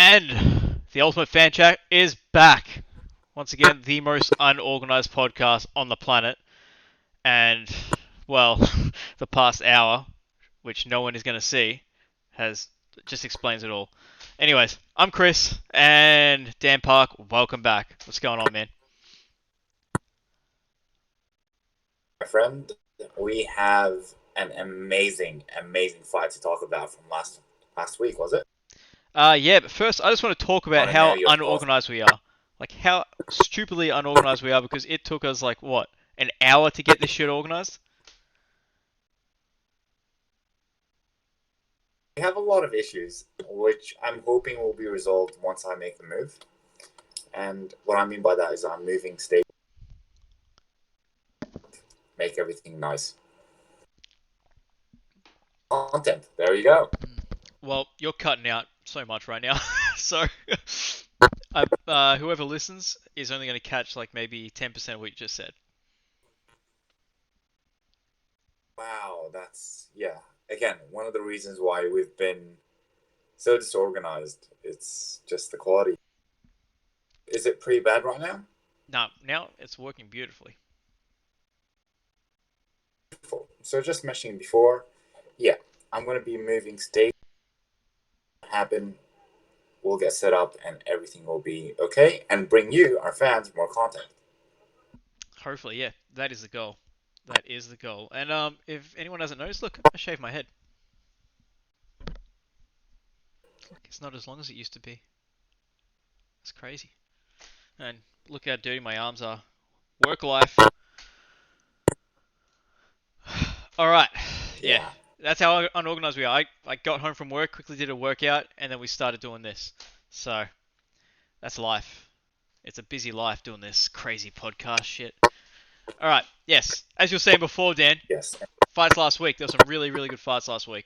And the Ultimate Fan Chat is back. Once again, the most unorganized podcast on the planet. And, well, the past hour, which no one is going to see, has just explains it all. Anyways, I'm Kris, and Dan Park, welcome back. What's going on, man? My friend, we have an amazing fight to talk about from last week, was it? Yeah, but first, I just want to talk I about want to know how your thoughts. unorganized we are. Like, how stupidly unorganized we are because it took us, like, what, an hour to get this shit organized? We have a lot of issues, which I'm hoping will be resolved once I make the move. And what I mean by that is I'm moving state, make everything nice. Content. There you go. Well, you're cutting out so much right now, so whoever listens is only going to catch like maybe 10% of what you just said. Wow, that's yeah. Again, one of the reasons why we've been so disorganized. It's just the quality. Is it pretty bad right now? Now it's working beautifully. So just mentioning before, yeah, I'm gonna be moving state happen. We'll get set up and everything will be okay and bring you, our fans, more content. Hopefully, yeah, that is the goal. That is the goal. And if anyone hasn't noticed, look, I shaved my head. Like it's not as long as it used to be. It's crazy. And look how dirty my arms are. Work life. All right. Yeah. Yeah. That's how unorganized we are. I got home from work, quickly did a workout, and then we started doing this. So, that's life. It's a busy life doing this crazy podcast shit. All right. Yes. As you were saying before, Dan, Yes. fights last week. There were some really, really good fights last week.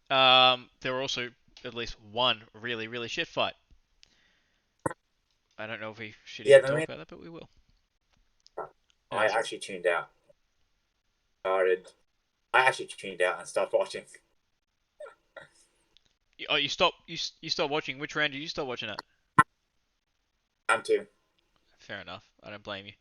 There were also at least one really, really shit fight. I don't know if we should Yeah, even the talk main, about that, but we will. I Anyways, actually tuned out. Started. I actually tuned out and stopped watching. oh, you stop. You stop watching. Which round did you stop watching at? I'm too. Fair enough. I don't blame you.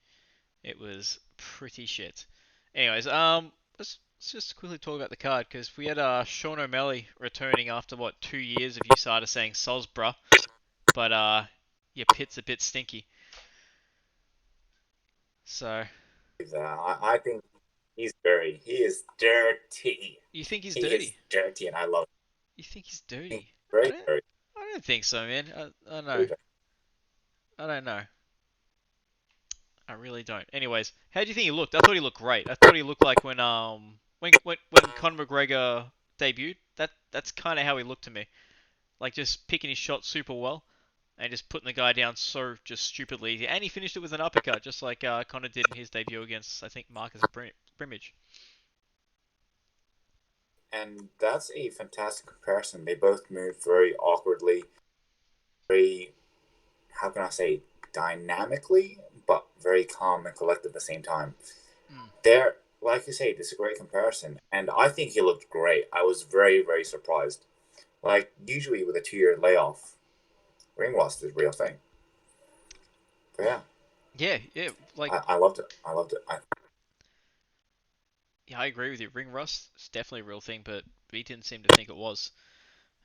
It was pretty shit. Anyways, let's just quickly talk about the card because we had Sean O'Malley returning after what 2 years of you started saying Sosbra, but your pit's a bit stinky. So I think he's dirty. He is dirty. you think he's He is dirty? dirty, and I love You think he's him. dirty? I Very don't. dirty. I don't think so, man. I don't know. Very dirty. I don't know. I really don't. Anyways, how do you think he looked? I thought he looked great. I thought he looked like when Conor McGregor debuted. That's kind of how he looked to me. Like just picking his shot super well and just putting the guy down so just stupidly easy. And he finished it with an uppercut, just like Conor did in his debut against I think Marcus Brimage. And that's a fantastic comparison. They both move very awkwardly, very, how can I say, dynamically, but very calm and collected at the same time. Mm. There, like you say, this is a great comparison, and I think he looked great. I was very surprised. Like usually with a 2 year layoff, ring rust is a real thing. But yeah, Yeah, yeah, like I loved it. I loved it. yeah, I agree with you. Ring rust is definitely a real thing, but we didn't seem to think it was.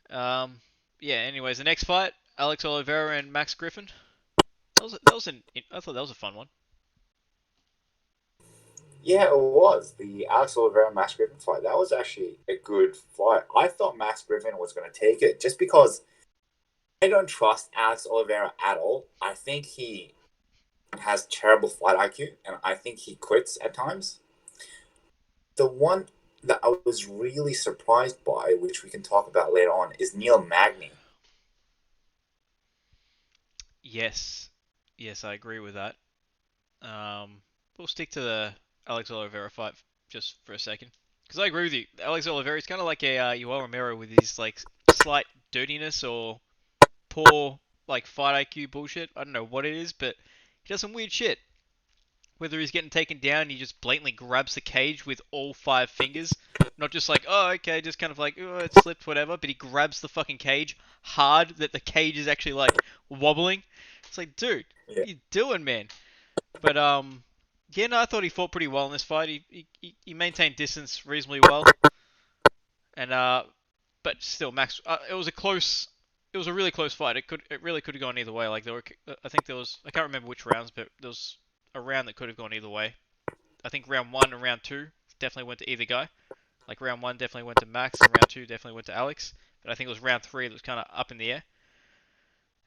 Um, yeah. Anyways, the next fight, Alex Oliveira and Max Griffin. I thought that was a fun one. Yeah, it was the Alex Olivera Max Griffin fight. That was actually a good fight. I thought Max Griffin was going to take it just because I don't trust Alex Oliveira at all. I think he has terrible fight IQ, and I think he quits at times. The one that I was really surprised by, which we can talk about later on, is Neil Magny. Yes, yes, I agree with that. Um, we'll stick to the Alex Oliveira fight just for a second, because I agree with you. Alex Oliveira is kind of like a Yoel Romero with his like slight dirtiness or poor like fight IQ bullshit. I don't know what it is, but he does some weird shit. Whether he's getting taken down, he just blatantly grabs the cage with all five fingers, Not just like, oh, okay, just kind of like, oh, it slipped, whatever. But he grabs the fucking cage hard that the cage is actually like wobbling. It's like, dude, Yeah. what are you doing, man? But yeah, no, I thought he fought pretty well in this fight. He maintained distance reasonably well, and but still, Max, it was a close. It was a really close fight. It really could have gone either way. Like there were, I think there was, I can't remember which rounds, but there was a round that could have gone either way. I think round one and round two definitely went to either guy. Like round one definitely went to Max, and round two definitely went to Alex. But I think it was round three that was kind of up in the air.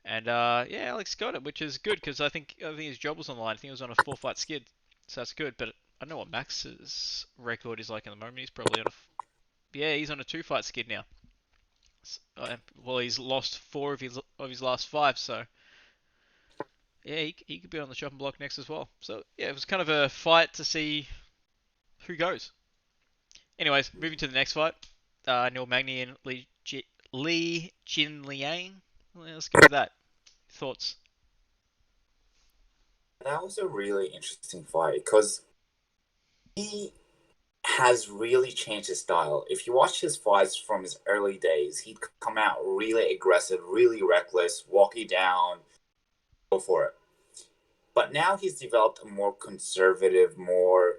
And yeah, Alex got it, which is good because I think his job was on the line. I think he was on a 4 fight skid, so that's good. But I don't know what Max's record is like at the moment. He's probably on a yeah, he's on a 2 fight skid now. Well, he's lost four of his last five, so yeah, he could be on the chopping block next as well. So yeah, it was kind of a fight to see who goes. Anyways, moving to the next fight, Neil Magny and Li Jinliang. Well, let's go with that. Thoughts? That was a really interesting fight because he has really changed his style. If you watch his fights from his early days, he'd come out really aggressive, really reckless, walk you down, go for it. But now he's developed a more conservative, more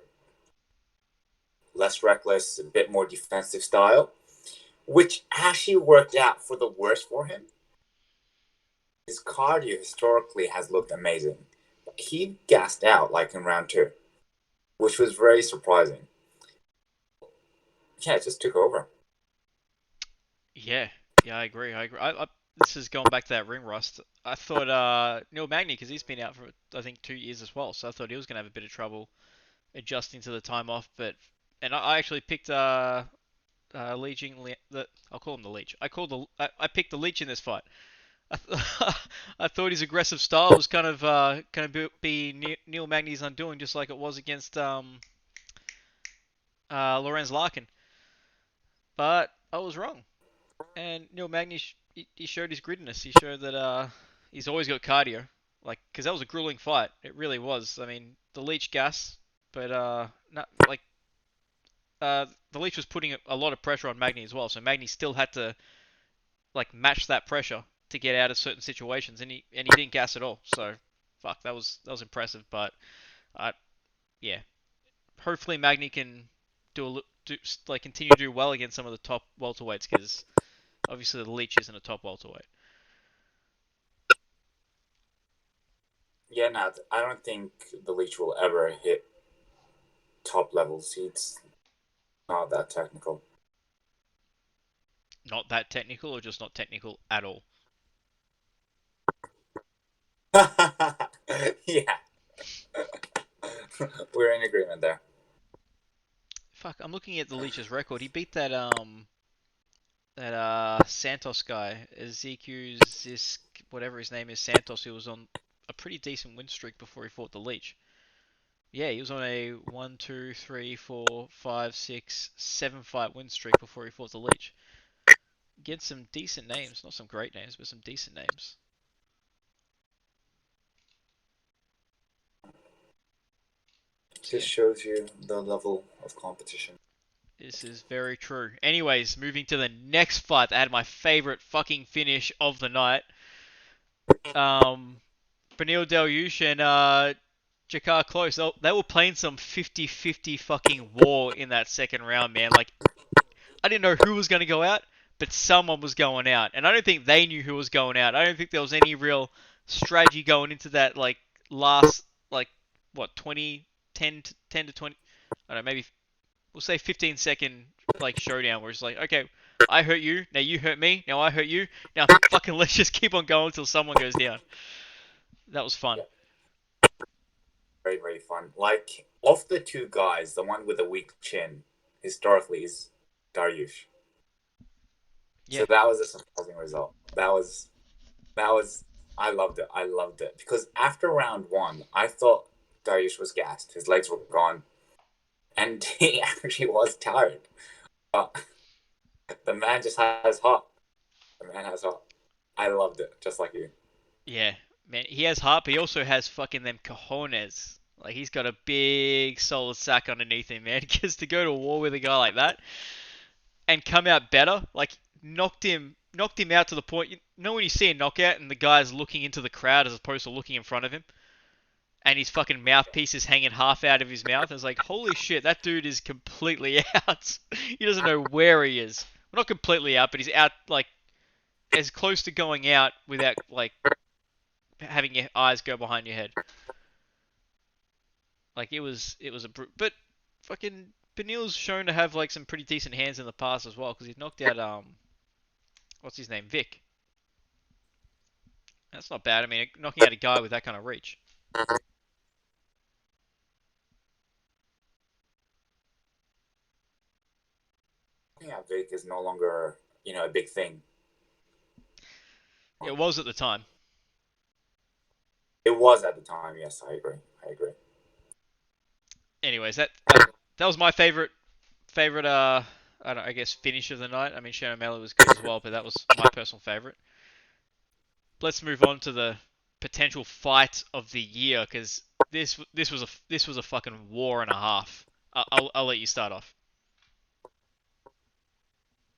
less reckless, a bit more defensive style, which actually worked out for the worse for him. His cardio historically has looked amazing. But he gassed out like in round two, which was very surprising. Yeah, it just took over. Yeah, yeah, I agree. I agree. This is going back to that ring rust. I thought Neil Magny, because he's been out for I think 2 years as well, so I thought he was gonna have a bit of trouble adjusting to the time off. But and I actually picked Leeching the I'll call him the Leech. I picked the Leech in this fight. I thought his aggressive style was kind of be Neil Magny's undoing, just like it was against Lorenz Larkin. But I was wrong. And Neil Magny, he showed his grittiness. He showed that he's always got cardio. Like, because that was a grueling fight. It really was. I mean, the Leech gas, but not like the Leech was putting a lot of pressure on Magny as well. So Magny still had to like match that pressure to get out of certain situations, and he didn't gas at all. So fuck, that was impressive. But yeah, hopefully Magny can do like continue to do well against some of the top welterweights because obviously the Leech isn't a top welterweight. Yeah, no, I don't think the Leech will ever hit top levels. He's not that technical. Not that technical, or just not technical at all. Yeah, we're in agreement there. Fuck, I'm looking at the Leech's record. He beat that Santos guy, Ezekiel Zisk, whatever his name is, Santos, who was on a pretty decent win streak before he fought the Leech. Yeah, he was on a 1, 2, 3, 4, 5, 6, 7 fight win streak before he fought the Leech. Get some decent names, not some great names, but some decent names. So Just yeah, shows you the level of competition. this is very true. Anyways, moving to the next fight, I had my favorite fucking finish of the night. Um, Benil Dariush and Jakar Close, they were playing some 50-50 fucking war in that second round, man. Like, I didn't know who was going to go out, but someone was going out. And I don't think they knew who was going out. I don't think there was any real strategy going into that, like, last, like, what, 20, 10 to 20, I don't know, maybe, we'll say 15-second, like, showdown where it's like, okay, I hurt you, now you hurt me, now I hurt you, now fucking let's just keep on going until someone goes down. That was fun. Yeah, very, very fun. Like, of the two guys, the one with the weak chin, historically, is Dariush. Yeah. So that was a surprising result. That was I loved it. I loved it because after round one, I thought Dariush was gassed. His legs were gone, and he actually was tired. But the man just has heart. The man has heart. I loved it, just like you. Yeah, man, he has heart, but he also has fucking them cojones. Like he's got a big solid sack underneath him, man. Because to go to war with a guy like that and come out better, like knocked him out to the point. You know when you see a knockout and the guy's looking into the crowd as opposed to looking in front of him, and his fucking mouthpiece is hanging half out of his mouth. And it's like, holy shit, that dude is completely out. He doesn't know where he is. Well, not completely out, but he's out like as close to going out without like having your eyes go behind your head. Like it was a but fucking Benil's shown to have like some pretty decent hands in the past as well because he's knocked out what's his name, Vic. That's not bad. I mean, knocking out a guy with that kind of reach. Yeah, Vic is no longer, a big thing. It was at the time. It was at the time. Yes, I agree. I agree. Anyways, that was my favorite I guess finish of the night. I mean, Shannon O'Malley was good as well, but that was my personal favorite. Let's move on to the potential fight of the year because this was a fucking war and a half. I'll let you start off.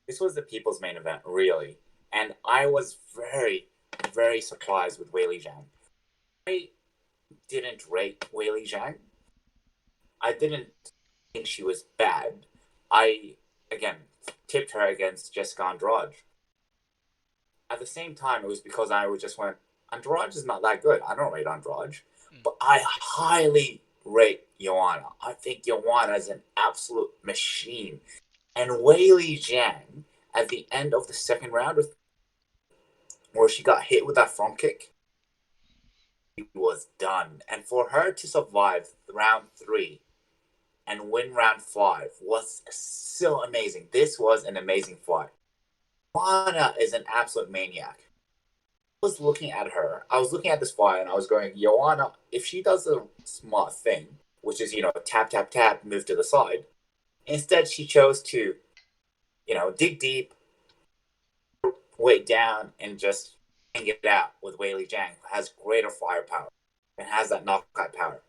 This was the people's main event, really, and I was very, very surprised with Weili Zhang. I didn't rate Weili Zhang. I didn't think she was bad. I again tipped her against Jessica Andrade. At the same time, it was because I was just went, Andrade is not that good. I don't rate Andrade, Mm. but I highly rate Joanna. I think Joanna is an absolute machine. And Weili Zhang, at the end of the second round, where she got hit with that front kick, she was done. And for her to survive round 3 and win round 5 was so amazing. This was an amazing fight. Joanna is an absolute maniac. Was looking at her. I was looking at this fight and I was going, Joanna, if she does a smart thing, which is, tap, tap, tap, move to the side, instead she chose to, dig deep, weight down, and just hang it out with Weili Zhang, who has greater firepower and has that knockout power.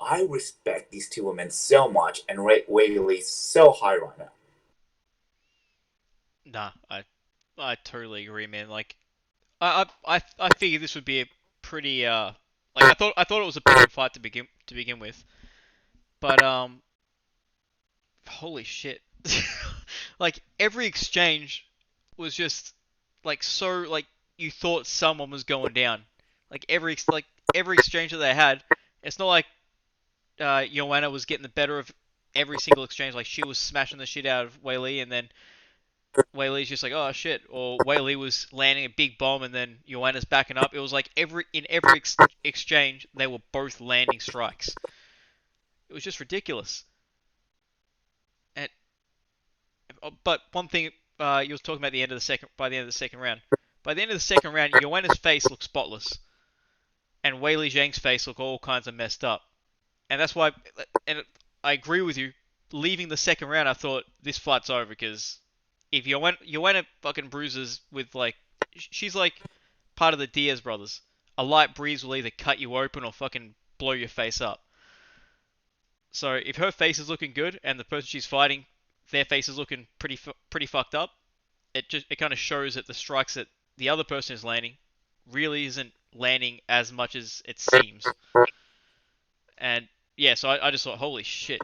I respect these two women so much and rate Weili so high right now. Nah, I totally agree, man. Like I figured this would be a pretty like I thought it was a pretty good fight to begin with, but holy shit, like every exchange was just like so like you thought someone was going down. Like every exchange that they had, it's not like Joanna was getting the better of every single exchange. Like she was smashing the shit out of Wei and then Wei Li's just like, oh shit, or Wei Li was landing a big bomb, and then Joanna's backing up. It was like in every exchange they were both landing strikes. It was just ridiculous. And but one thing you was talking about the end of the second by the end of the second round. By the end of the second round, Joanna's face looked spotless, and Wei Li Zhang's face looked all kinds of messed up. And that's why, and I agree with you. Leaving the second round, I thought this fight's over because if Joanna fucking bruises with like, she's like part of the Diaz brothers. A light breeze will either cut you open or fucking blow your face up. So if her face is looking good and the person she's fighting, their face is looking pretty fucked up, it kind of shows that the strikes that the other person is landing really isn't landing as much as it seems. And yeah, so I just thought, holy shit,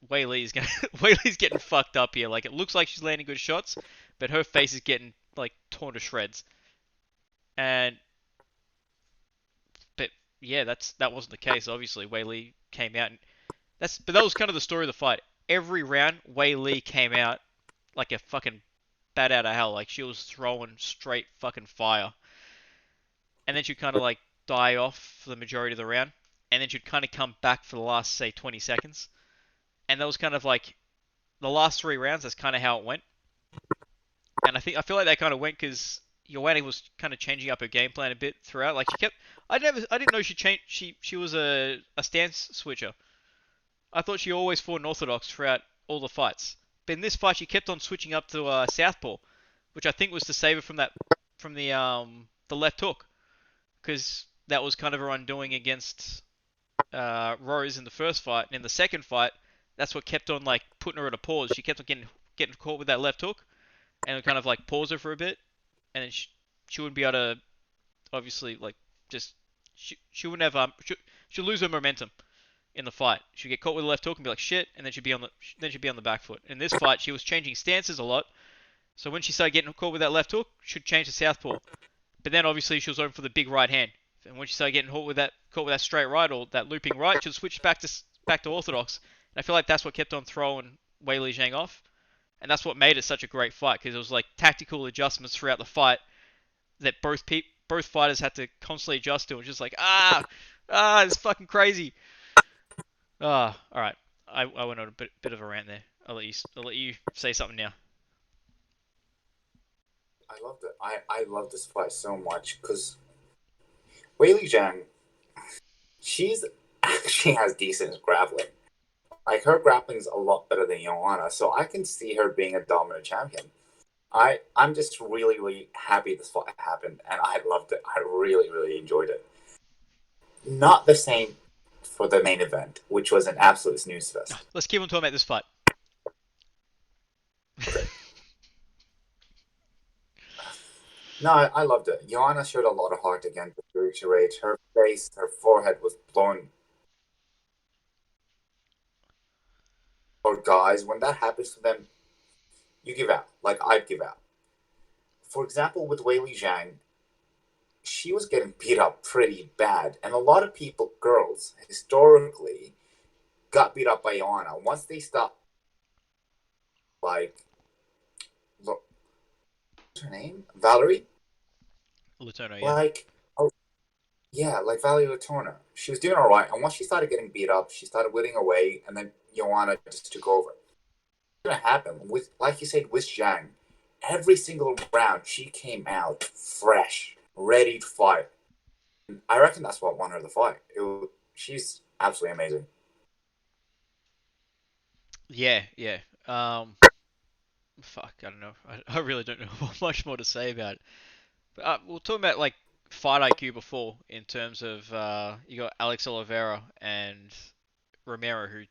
Wei Li's gonna Wei Li's getting fucked up here. Like it looks like she's landing good shots, but her face is getting like torn to shreds. And but yeah, that wasn't the case. Obviously, Wei Li came out, and that was kind of the story of the fight. Every round, Wei Li came out like a fucking bat out of hell. Like she was throwing straight fucking fire, and then she'd kind of like die off for the majority of the round, and then she'd kind of come back for the last say 20 seconds, and that was kind of like the last 3 rounds. That's kind of how it went, and I feel like that kind of went because Joanna was kind of changing up her game plan a bit throughout. Like she kept, I didn't know she changed. She was a stance switcher. I thought she always fought an orthodox throughout all the fights. But in this fight, she kept on switching up to southpaw, which I think was to save her from the left hook, because that was kind of her undoing against Rose in the first fight, and in the second fight, that's what kept on like putting her at a pause. She kept on getting caught with that left hook, and it kind of like pause her for a bit, and then she wouldn't be able to obviously like just she wouldn't have she'll lose her momentum in the fight. She'd get caught with a left hook and be like shit, and then she'd be on the back foot. In this fight, she was changing stances a lot, so when she started getting caught with that left hook, she'd change to southpaw. But then obviously she was going for the big right hand. And when she started getting caught with that straight right or that looping right, she'd switch back to orthodox. And I feel like that's what kept on throwing Weili Zhang off, and that's what made it such a great fight because it was like tactical adjustments throughout the fight that both fighters had to constantly adjust to. It was just like it's fucking crazy. All right. I went on a bit of a rant there. I'll let you say something now. I loved it. I love this fight so much because Weili Zhang, she's actually has decent grappling. Like her grappling's a lot better than Joanna, so I can see her being a dominant champion. I'm just really really happy this fight happened, and I loved it. I really really enjoyed it. Not the same for the main event, which was an absolute snooze fest. Let's keep on talking about this fight. Okay. No, I loved it. Joanna showed a lot of heart against the rage. Her face, her forehead was blown. Or guys, when that happens to them, you give out. Like I'd give out. For example, with Weili Zhang, she was getting beat up pretty bad, and a lot of people, girls, historically, got beat up by Joanna. Once they stopped, like, look, what's her name? Valerie? Letourneau, yeah. Like, oh, yeah, like Valerie Letourneau. She was doing all right, and once she started getting beat up, she started winning away, and then Joanna just took over. What's going to happen? With, like you said, with Zhang, every single round, she came out fresh, ready to fight. I reckon that's what won her the fight. She's absolutely amazing. Yeah, yeah. Fuck, I don't know. I really don't know much more to say about it. But we'll talk about like fight IQ before in terms of you got Alex Oliveira and Romero, who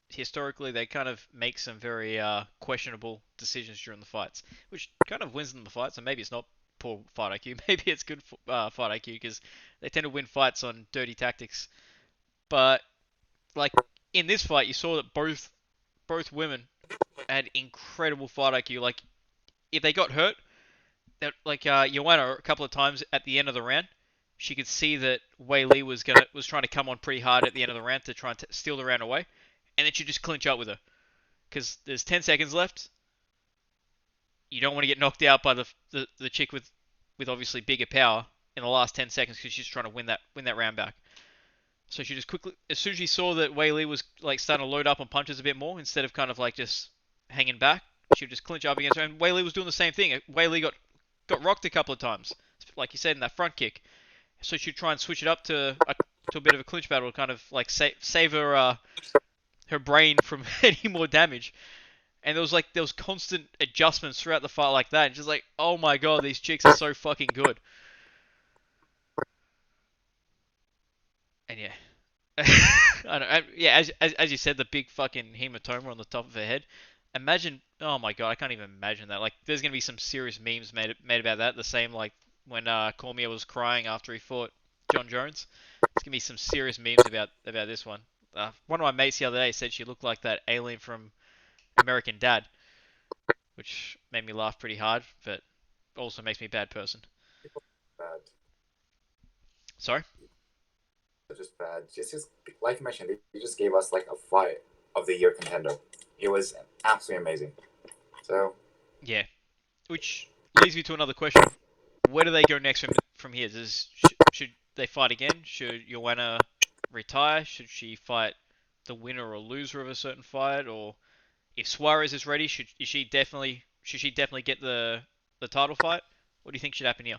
historically they kind of make some very questionable decisions during the fights, which kind of wins them the fights. And maybe it's not poor fight IQ, maybe it's good fight IQ because they tend to win fights on dirty tactics. But like in this fight, you saw that both women had incredible fight IQ. Like if they got hurt, that like Joanna a couple of times at the end of the round, she could see that Wei Li was trying to come on pretty hard at the end of the round to try and steal the round away, and then she just clinch up with her because there's 10 seconds left. You don't want to get knocked out by the chick with obviously bigger power in the last 10 seconds because she's trying to win that round back. So she just quickly, as soon as she saw that Wei Li was like starting to load up on punches a bit more instead of kind of like just hanging back, she would just clinch up against her. And Wei Li was doing the same thing. Wei Li got rocked a couple of times, like you said in that front kick. So she'd try and switch it up to a bit of a clinch battle, kind of like save her brain from any more damage. And there was constant adjustments throughout the fight like that. And just like, oh my god, these chicks are so fucking good. And yeah, I know. Yeah, as you said, the big fucking hematoma on the top of her head. Imagine, oh my god, I can't even imagine that. Like, there's gonna be some serious memes made about that. The same like when Cormier was crying after he fought John Jones. There's gonna be some serious memes about this one. One of my mates the other day said she looked like that alien from American Dad, which made me laugh pretty hard, but also makes me a bad person. Bad. Sorry? Just bad. Just like you mentioned, they just gave us like a fight of the year contender. It was absolutely amazing. So Yeah, which leads me to another question. Where do they go next from here? Should they fight again? Should Joanna retire? Should she fight the winner or loser of a certain fight? Or if Suarez is ready, should she definitely get the title fight? What do you think should happen here?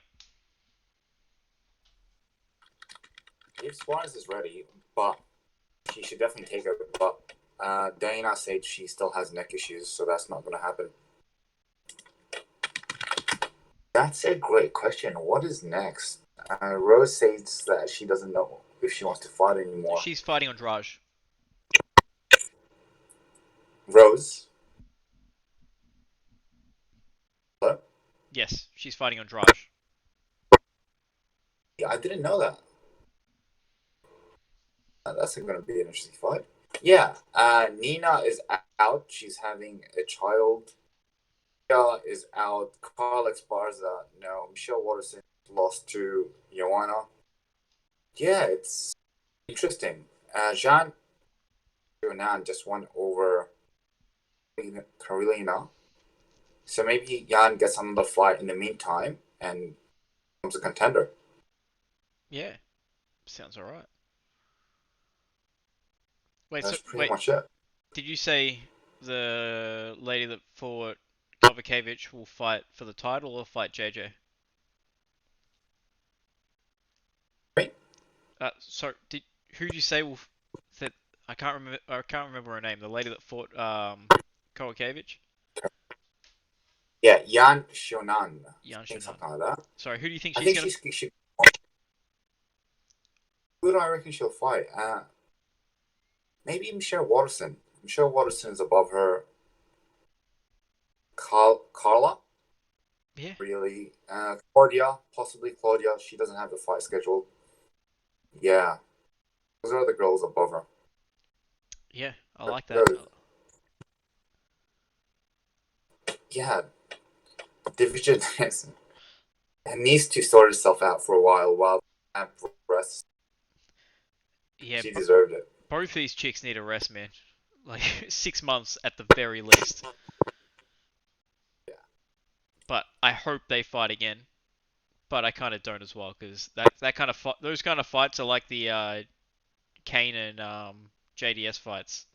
if Suarez is ready, but she should definitely take it. But Dana said she still has neck issues, so that's not going to happen. That's a great question. What is next? Rose says that she doesn't know. if she wants to fight anymore. She's fighting on Draj. Rose. Hello? Yes, she's fighting on Draj. Yeah, I didn't know that. That's going to be an interesting fight. Yeah, Nina is out. She's having a child. Mia is out. Carl Esparza, no. Michelle Waterson lost to Joanna. Yeah, it's interesting. Jean Nan just won over Carolina. So maybe Jan gets another fight in the meantime and becomes a contender. Yeah, sounds alright. Wait, so That's pretty wait, much it. did you say the lady that fought Kovacevic will fight for the title or fight JJ? Right? So who did you say will that I can't remember. I can't remember her name. The lady that fought Kovacevic, Yeah, Yan Shonan. I Yan think Shunan. something like that. Sorry, who do you think I she's think gonna? she who do I reckon she'll fight? Maybe Michelle Waterson. Michelle Waterson is above her. Carla, Yeah, really. Claudia, possibly Claudia. She doesn't have the fight scheduled. Yeah, those are the girls above her. yeah, I like that. Good. Yeah, division it needs to sort itself out for a while progress. Yeah, She deserved it. both these chicks need a rest, man. Like 6 months at the very least. Yeah. But I hope they fight again. But I kind of don't as well because that kind of those kind of fights are like the Kane and JDS fights.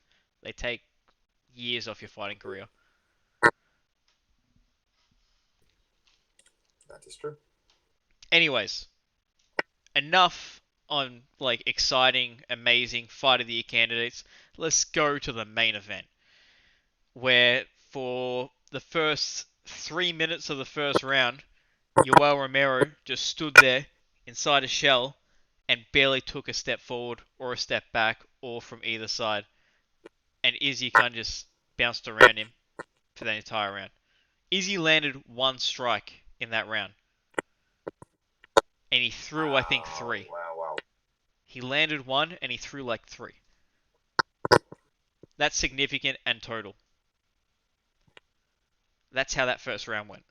They take years off your fighting career. That is true. Anyways, enough on like exciting, amazing fight of the year candidates. Let's go to the main event, where for the first 3 minutes of the first round, Yoel Romero just stood there inside a shell and barely took a step forward or a step back or from either side. And Izzy kind of just bounced around him for the entire round. Izzy landed one strike in that round, and he threw, I think, Wow, three. wow, wow. He landed one, and he threw like three. That's significant and total. That's how that first round went.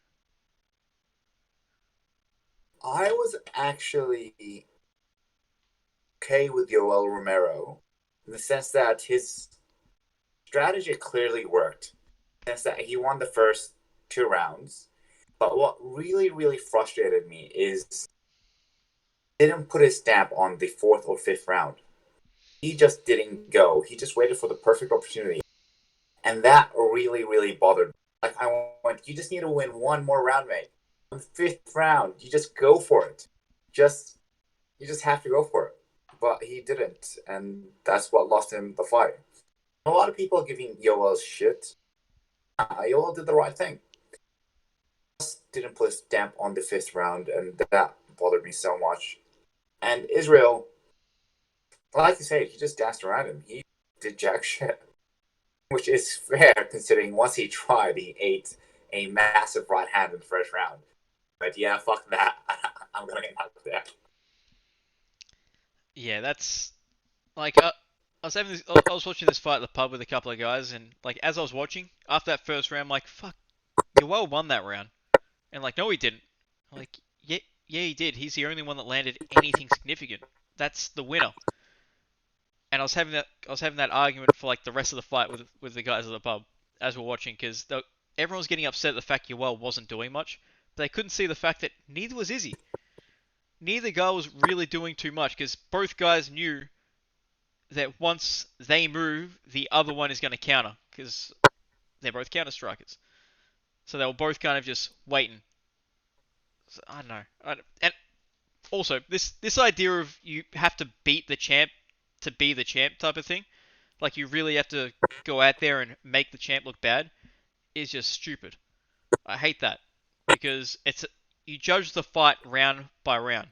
I was actually okay with Yoel Romero in the sense that his strategy clearly worked. In the sense that he won the first 2 rounds. But what really frustrated me is he didn't put his stamp on the fourth or fifth round. He just didn't go. He just waited for the perfect opportunity. And that really bothered me. Like I went, you just need to win one more round, mate. On the fifth round, you just go for it. Just you just have to go for it. But he didn't, and that's what lost him the fight. A lot of people are giving Yoel shit. Yoel did the right thing. Just didn't put a stamp on the fifth round, and that bothered me so much. And Israel, like you said, he just danced around him. He did jack shit, which is fair considering once he tried, he ate a massive right hand in the first round. But yeah, fuck that. I'm gonna get knocked there. Yeah, that's like I was having this. I was watching this fight at the pub with a couple of guys, and like as I was watching after that first round, I'm like, fuck, Yoel won that round, and like, no, he didn't. I'm like, yeah, yeah, he did. He's the only one that landed anything significant. That's the winner. And I was having that argument for like the rest of the fight with the guys at the pub as we're watching because everyone was getting upset at the fact Yoel wasn't doing much, but they couldn't see the fact that neither was Izzy. Neither guy was really doing too much because both guys knew that once they move, the other one is going to counter because they're both counter strikers. So they were both kind of just waiting. So, I don't know. And also, this idea of you have to beat the champ to be the champ type of thing, like you really have to go out there and make the champ look bad, is just stupid. I hate that because it's you judge the fight round by round.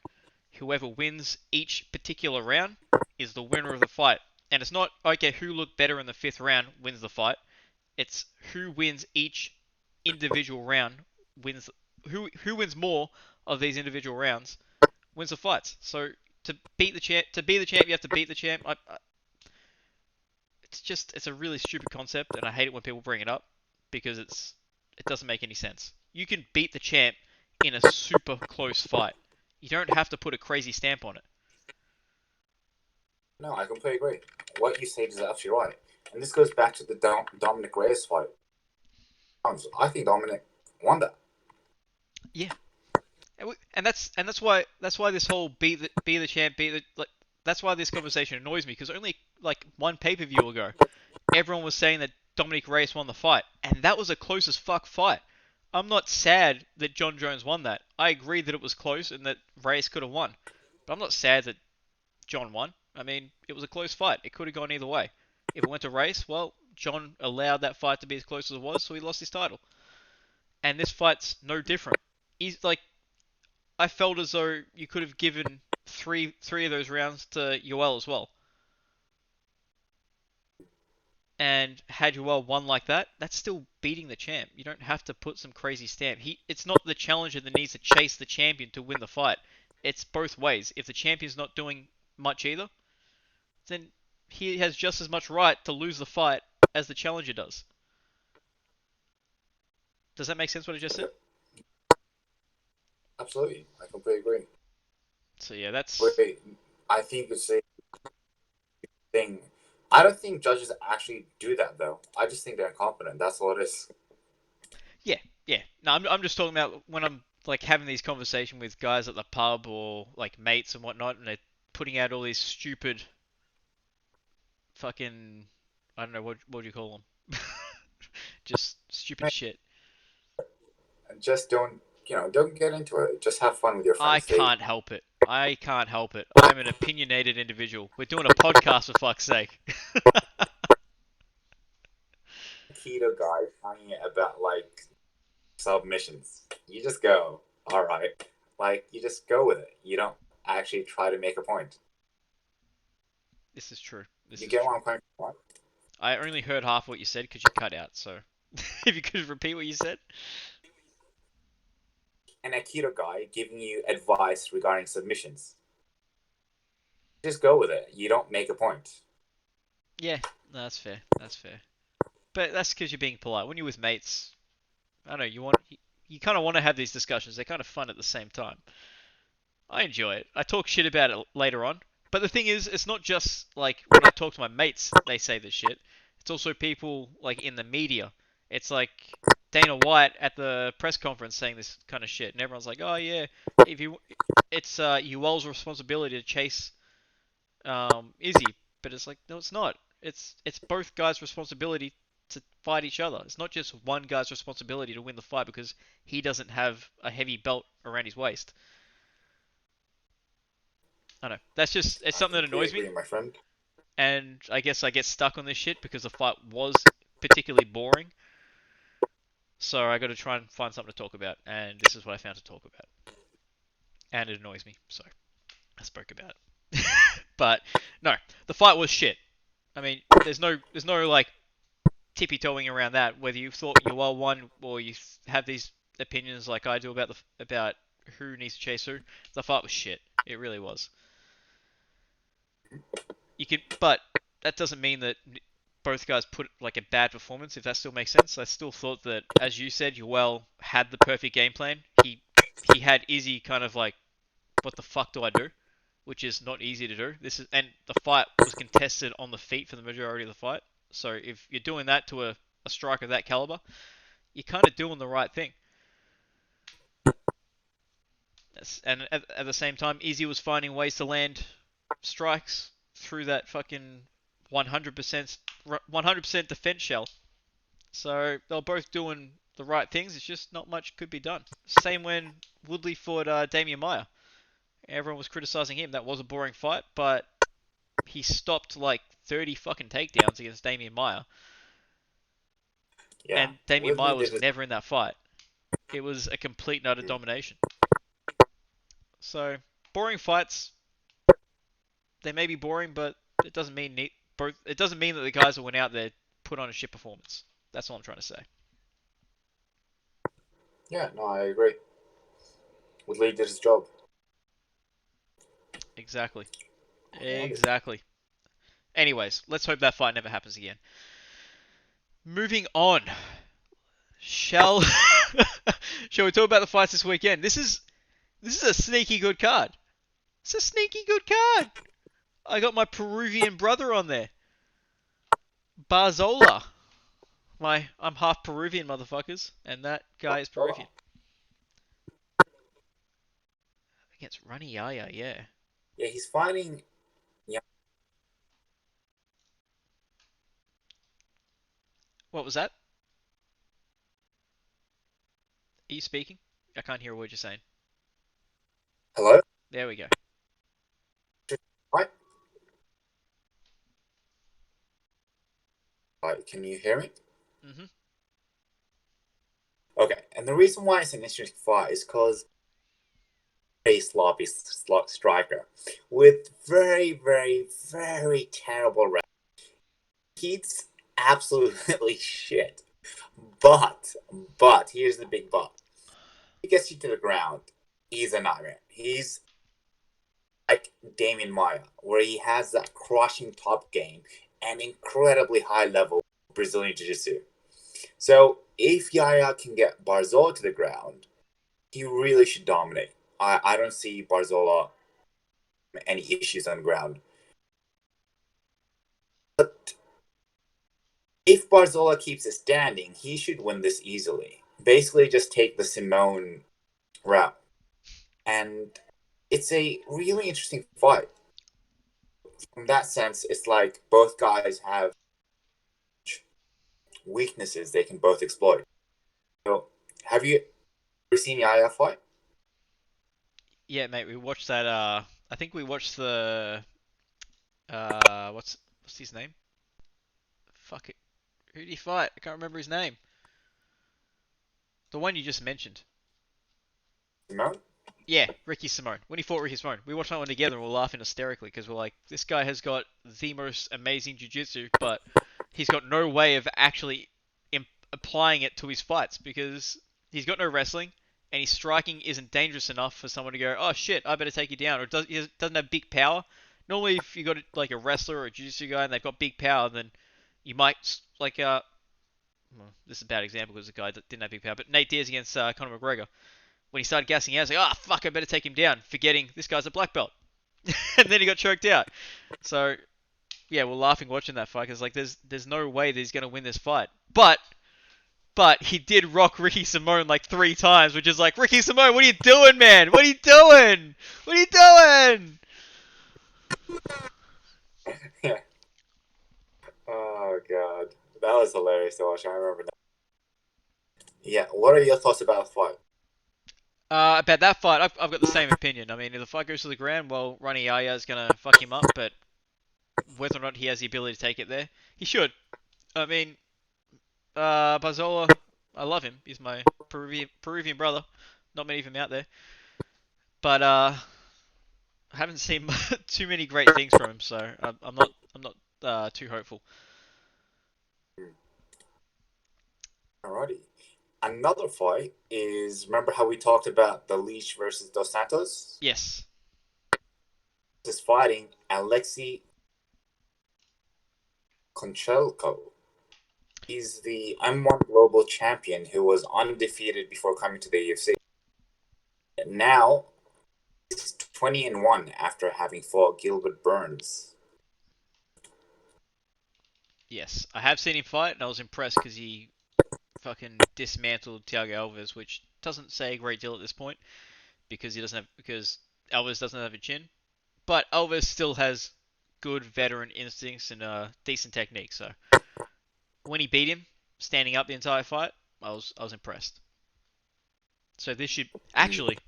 Whoever wins each particular round is the winner of the fight. And it's not, okay, who looked better in the fifth round wins the fight. It's who wins each individual round wins. Who wins more of these individual rounds wins the fights. So to be the champ, you have to beat the champ. It's a really stupid concept, and I hate it when people bring it up because it doesn't make any sense. You can beat the champ in a super close fight. You don't have to put a crazy stamp on it. No, I completely agree. What you said is absolutely right. And this goes back to the Dominic Reyes fight. I think Dominic won that. Yeah, and that's why this whole be the champ be the like that's why this conversation annoys me because only like one pay per view ago everyone was saying that Dominic Reyes won the fight, and that was a close as fuck fight. I'm not sad that John Jones won that. I agree that it was close and that Reyes could have won, but I'm not sad that John won. I mean, it was a close fight. It could have gone either way. If it went to Reyes, well, John allowed that fight to be as close as it was, so he lost his title. And this fight's no different. He's like, I felt as though you could have given three of those rounds to Yoel as well. And had Yoel won like that, that's still beating the champ. You don't have to put some crazy stamp. It's not the challenger that needs to chase the champion to win the fight. It's both ways. If the champion's not doing much either, then he has just as much right to lose the fight as the challenger does. Does that make sense what I just said? Yep, absolutely. I completely agree. So yeah, that's Wait, I think it's a thing. I don't think judges actually do that though. I just think they're incompetent. That's all it is. yeah, yeah. No, I'm just talking about when I'm like having these conversations with guys at the pub or like mates and whatnot, and they're putting out all these stupid fucking I don't know what do you call them? Just stupid shit. And just don't get into it. Just have fun with your I friends. They can't help it. I can't help it. I'm an opinionated individual. We're doing a podcast for fuck's sake. keto guy talking about like submissions. You just go, all right. Like you just go with it. You don't actually try to make a point. This is true. This You is get what true. I'm coming from? I only heard half what you said because you cut out. So, if you could repeat what you said. An Aikido guy giving you advice regarding submissions. Just go with it. You don't make a point. Yeah, no, that's fair. That's fair. But that's because you're being polite. When you're with mates, I don't know. You kind of want to have these discussions. They're kind of fun at the same time. I enjoy it. I talk shit about it later on. But the thing is, it's not just like when I talk to my mates, they say this shit. It's also people like in the media. It's like Dana White at the press conference saying this kind of shit, and everyone's like, "Oh yeah, if you, it's Ewell's responsibility to chase Izzy." But it's like, no, it's not. It's both guys' responsibility to fight each other. It's not just one guy's responsibility to win the fight because he doesn't have a heavy belt around his waist. I don't know. That's just it's I something that completely annoys me, agree, my friend. and I guess I get stuck on this shit because the fight was particularly boring. So I got to try and find something to talk about, and this is what I found to talk about, and it annoys me. So I spoke about it. But no, the fight was shit. I mean, there's no like tippy toeing around that. Whether you thought you well won or you have these opinions like I do about who needs to chase who, the fight was shit. It really was. But that doesn't mean that both guys put like a bad performance. If that still makes sense, I still thought that, as you said, Yoel had the perfect game plan. He had Izzy kind of like, what the fuck do I do? Which is not easy to do. And the fight was contested on the feet for the majority of the fight. So if you're doing that to a striker of that caliber, you're kind of doing the right thing. And at the same time, Izzy was finding ways to land strikes through that fucking 100% defense shell. So they're both doing the right things. It's just not much could be done. Same when Woodley fought Damian Maia. Everyone was criticizing him. That was a boring fight, but he stopped like 30 fucking takedowns against Damian Maia, Yeah, and Damian Woodley Maia was did it. never in that fight. It was a complete and utter domination. So boring fights, they may be boring, but it doesn't mean both. It doesn't mean that the guys that went out there put on a shit performance. That's all I'm trying to say. Yeah, no, I agree. Woodley did his job. Exactly. Alrighty. Exactly. Anyways, let's hope that fight never happens again. Moving on. Shall Shall we talk about the fights this weekend? This is a sneaky good card. It's a sneaky good card. I got my Peruvian brother on there. Barzola. I'm half Peruvian, motherfuckers, and that guy is Peruvian. Oh, Against Runny Yaya, yeah. yeah, he's fighting. Yeah, What was that? Are you speaking? I can't hear a word you're saying. hello. There we go. Right. Right, can you hear me? Mm-hmm. Okay, and the reason why it's an interesting fight is because a sloppy striker with very, very, very terrible rep. He's absolutely shit. But, but here's the big but. He gets you to the ground. He's a nightmare. He's like Damien Maya, where he has that crushing top game and incredibly high level Brazilian Jiu Jitsu. So if Yaya can get Barzola to the ground, he really should dominate. I don't see Barzola any issues on the ground. But if Barzola keeps it standing, he should win this easily. Basically, just take the Simone route. And it's a really interesting fight. From that sense, it's like both guys have weaknesses they can both exploit. So, have you ever seen Yaya fight? Yeah, mate, we watched that. I think we watched the. What's his name? Fuck it. Who did he fight? I can't remember his name. The one you just mentioned. Simone? Yeah, Ricky Simone. When he fought Ricky Simone, we watched that one together and we were laughing hysterically because we're like, this guy has got the most amazing jiu-jitsu, but he's got no way of actually applying it to his fights because he's got no wrestling and his striking isn't dangerous enough for someone to go, oh shit, I better take you down. Or he doesn't have big power. Normally, if you got like a wrestler or a jiu-jitsu guy and they've got big power, then you might well, this is a bad example because the guy that didn't have big power, but Nate Diaz against Conor McGregor when he started gassing out, I was like, oh, fuck, I better take him down, forgetting this guy's a black belt. And then he got choked out. So, yeah, we're laughing watching that fight because, like, there's no way that he's going to win this fight. But he did rock Ricky Simone like 3 times, which is like, Ricky Simone, what are you doing, man? What are you doing? What are you doing? Yeah. Oh god, that was hilarious to watch. I remember that. Yeah. What are your thoughts about the fight? About that fight, I've got the same opinion. I mean, if the fight goes to the ground, well, Ronnie Yaya is going to fuck him up, but whether or not he has the ability to take it there, he should. I mean, Barzola, I love him. He's my Peruvian brother. Not many of them out there, but I haven't seen too many great things from him, so I'm not too hopeful. Alrighty. Another fight is, remember how we talked about the Leash versus Dos Santos? Yes, Is fighting Alexei Konchelko. He's the M1 global champion who was undefeated before coming to the UFC. Now he's 20-1 after having fought Gilbert Burns. yes, I have seen him fight, and I was impressed because he fucking dismantled Thiago Alves, which doesn't say a great deal at this point because Alves doesn't have a chin, but Alves still has good veteran instincts and decent technique. So when he beat him, standing up the entire fight, I was impressed. So this should actually,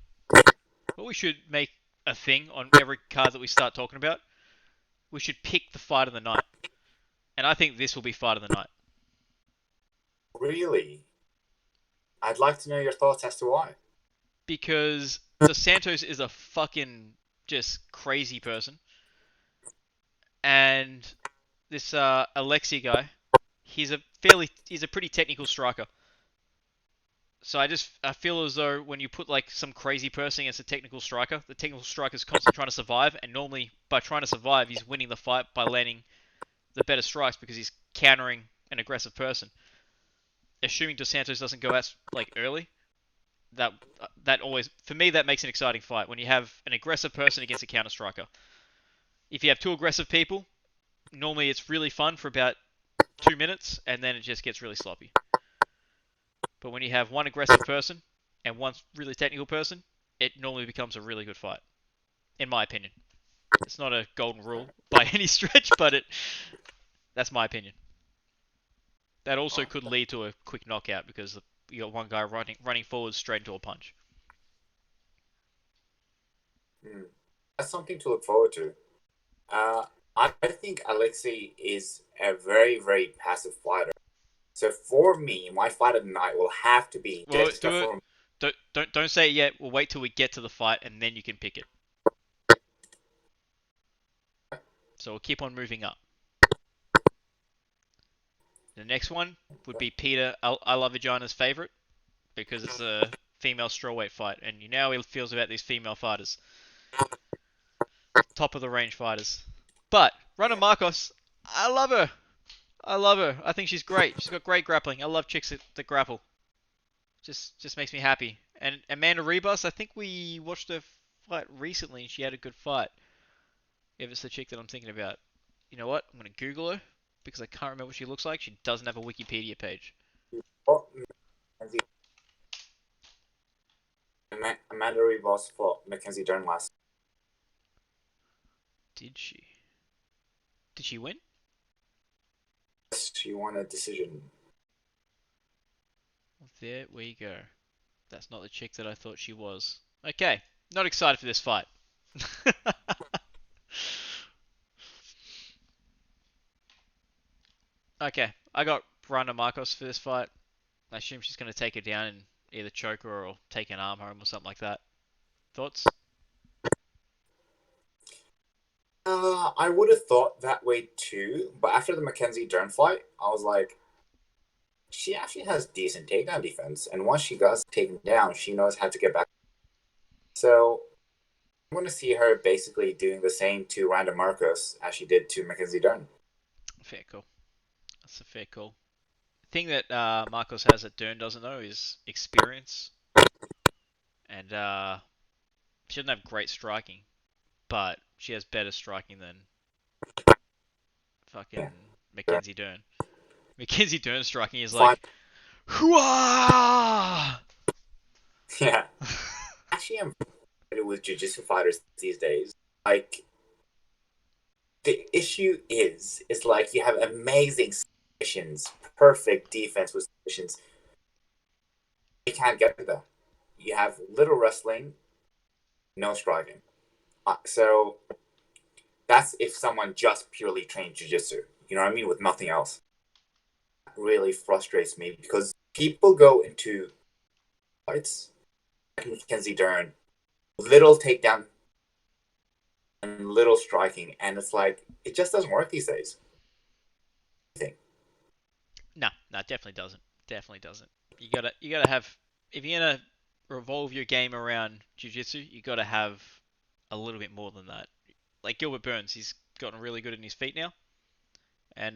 what we should make a thing on every card that we start talking about. We should pick the fight of the night, and I think this will be fight of the night Really? I'd like to know your thoughts as to why. because Dos Santos is a fucking just crazy person. And this Alexi guy, he's a pretty technical striker. So I feel as though when you put like some crazy person against a technical striker, the technical striker is constantly trying to survive, and normally by trying to survive, he's winning the fight by landing the better strikes because he's countering an aggressive person. Assuming Dos Santos doesn't go out like early, that that always for me that makes an exciting fight when you have an aggressive person against a counter striker. If you have two aggressive people, normally it's really fun for about 2 minutes, and then it just gets really sloppy. But when you have one aggressive person and one really technical person, it normally becomes a really good fight, in my opinion. It's not a golden rule by any stretch, but that's my opinion. That also could lead to a quick knockout because you got one guy running forward straight into a punch. Hmm. That's something to look forward to. Uh, I think Alexei is a very, very passive fighter. So for me, my fight of the night will have to be Well, Jessica do it. for Don't say it yet. We'll wait till we get to the fight and then you can pick it. So we'll keep on moving up. The next one would be Peter I Love Vagina's favorite because it's a female strawweight fight, and you know how he feels about these female fighters, top of the range fighters. But Rana Marcos, I love her. I love her. I think she's great. She's got great grappling. I love chicks that grapple. Just makes me happy. And Amanda Rebus, I think we watched her fight recently, and she had a good fight. If it's the chick that I'm thinking about. You know what? I'm gonna Google her because I can't remember what she looks like. She doesn't have a Wikipedia page. oh, Amanda Rivas fought Mackenzie Dern last. Did she? Did she win? She won a decision. Well, there we go. That's not the chick that I thought she was. Okay, not excited for this fight. Okay, I got Rana Marcos for this fight. I assume she's going to take her down and either choke her or take an arm home or something like that. Thoughts? I would have thought that way too, but after the Mackenzie Dern fight, I was like, she actually has decent takedown defense, and once she gets taken down, she knows how to get back. So I'm going to see her basically doing the same to Randa Marcos as she did to Mackenzie Dern. Fair call. That's a fair call. The thing that Marcos has that Dern doesn't know is experience. And she doesn't have great striking, but she has better striking than fucking Yeah. Mackenzie Dern. Mackenzie Dern striking is Fine. like, hooah! Yeah. Actually, I'm frustrated with jiu-jitsu fighters these days. Like, the issue is like you have amazing submissions, perfect defense with submissions. You can't get there. You have little wrestling, no striking. So that's if someone just purely trained jiu-jitsu. You know what I mean? With nothing else. That really frustrates me because people go into fights like Mackenzie Dern, little takedown and little striking, and it's like it just doesn't work these days. I think. No, no, definitely doesn't. Definitely doesn't. You gotta have if you're gonna revolve your game around jiu-jitsu, you gotta have a little bit more than that. Like Gilbert Burns, he's gotten really good in his feet now, and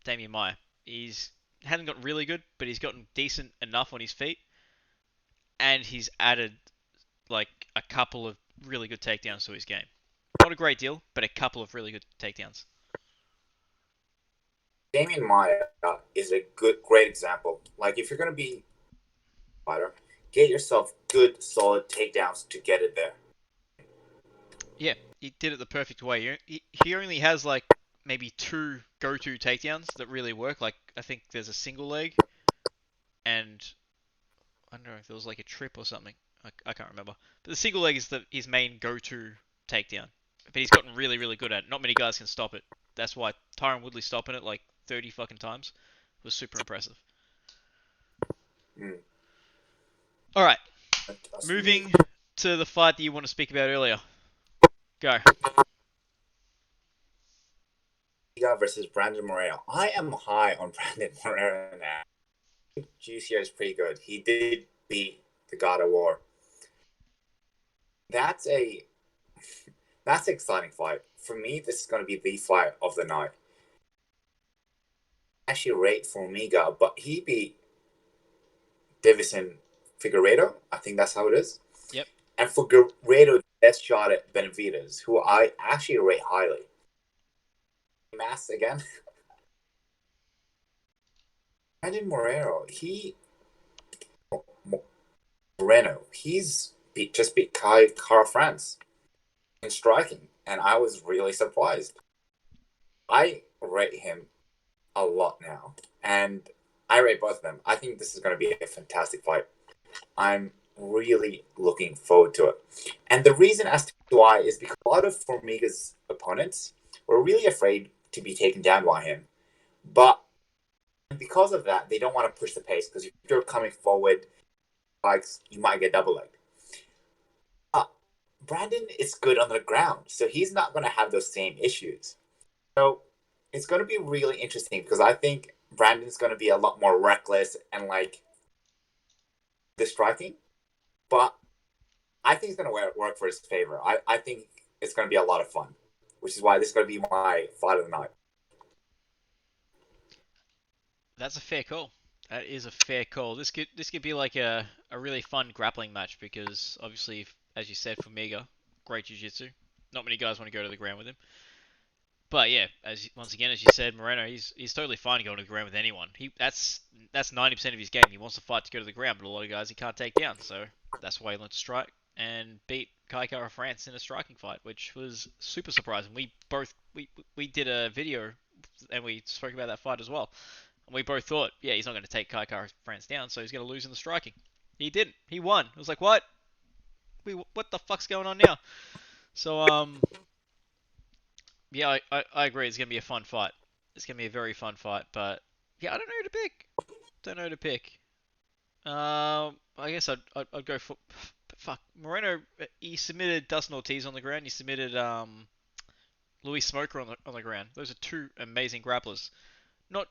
Damian Maya, he's hasn't gotten really good, but he's gotten decent enough on his feet, and he's added like a couple of really good takedowns to his game. Not a great deal, but a couple of really good takedowns. Damian Maya is a great example. Like if you're gonna be a fighter, get yourself good, solid takedowns to get it there. Yeah, he did it the perfect way. He only has like maybe two go-to takedowns that really work. Like I think there's a single leg, and I don't know if there was like a trip or something. I can't remember. But the single leg is his main go-to takedown. But he's gotten really, really good at it. Not many guys can stop it. That's why Tyron Woodley stopping it like 30 fucking times was super impressive. Mm. All right, That's moving amazing. to the fight that you want to speak about earlier. Go. Formiga versus Brandon Moreno. I am high on Brandon Moreno now. GCR is pretty good. He did beat the God of War. That's a that's an exciting fight. For me, this is going to be the fight of the night. Actually, rate Formiga, but he beat Davison Figueiredo. I think that's how it is. Yep. And Figueiredo, best shot at Benavides, who I actually rate highly. Mass again. Brandon just beat Carl France in striking, and I was really surprised. I rate him a lot now, and I rate both of them. I think this is going to be a fantastic fight. I'm really looking forward to it. And the reason as to why is because a lot of Formiga's opponents were really afraid to be taken down by him. But because of that, they don't want to push the pace because if you're coming forward, like you might get double legged. Brandon is good on the ground, so he's not going to have those same issues. So it's going to be really interesting because I think Brandon's going to be a lot more reckless and like the striking, but I think it's going to work for his favor. I think it's going to be a lot of fun, which is why this is going to be my fight of the night. That's a fair call. That is a fair call. This could be like a really fun grappling match because obviously, as you said, Formiga, great jiu-jitsu. Not many guys want to go to the ground with him. But yeah, as once again as you said, Moreno, he's totally fine going to the ground with anyone. That's 90% of his game. He wants to fight to go to the ground, but a lot of guys he can't take down. So that's why he learned to strike and beat Kai Kara France in a striking fight, which was super surprising. We did a video and we spoke about that fight as well. And we both thought, yeah, he's not going to take Kai Kara France down, so he's going to lose in the striking. He didn't. He won. It was like, what? What the fuck's going on now? So yeah, I agree. It's gonna be a fun fight. It's gonna be a very fun fight. But yeah, I don't know who to pick. Don't know who to pick. I guess I'd go for fuck Moreno. He submitted Dustin Ortiz on the ground. He submitted Luis Smoker on the ground. Those are two amazing grapplers. Not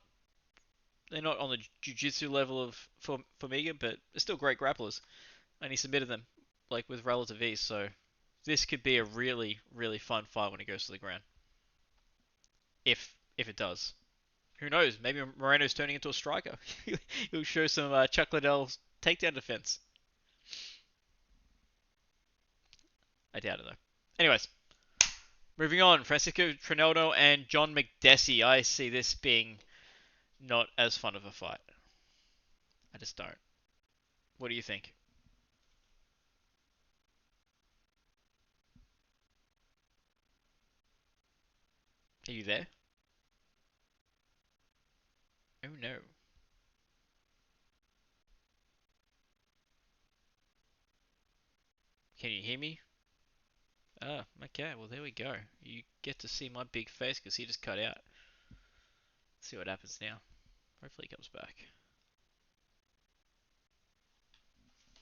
they're not on the jiu-jitsu level of Formiga, but they're still great grapplers. And he submitted them like with relative ease. So this could be a really really fun fight when it goes to the ground. If it does. Who knows? Maybe Moreno's turning into a striker. He'll show some Chuck Liddell's takedown defense. I doubt it though. Anyways, moving on. Francisco Trinaldo and John McDessie. I see this being not as fun of a fight. I just don't. What do you think? Are you there? Oh no. Can you hear me? Ah, okay. Well, there we go. You get to see my big face because he just cut out. Let's see what happens now. Hopefully he comes back.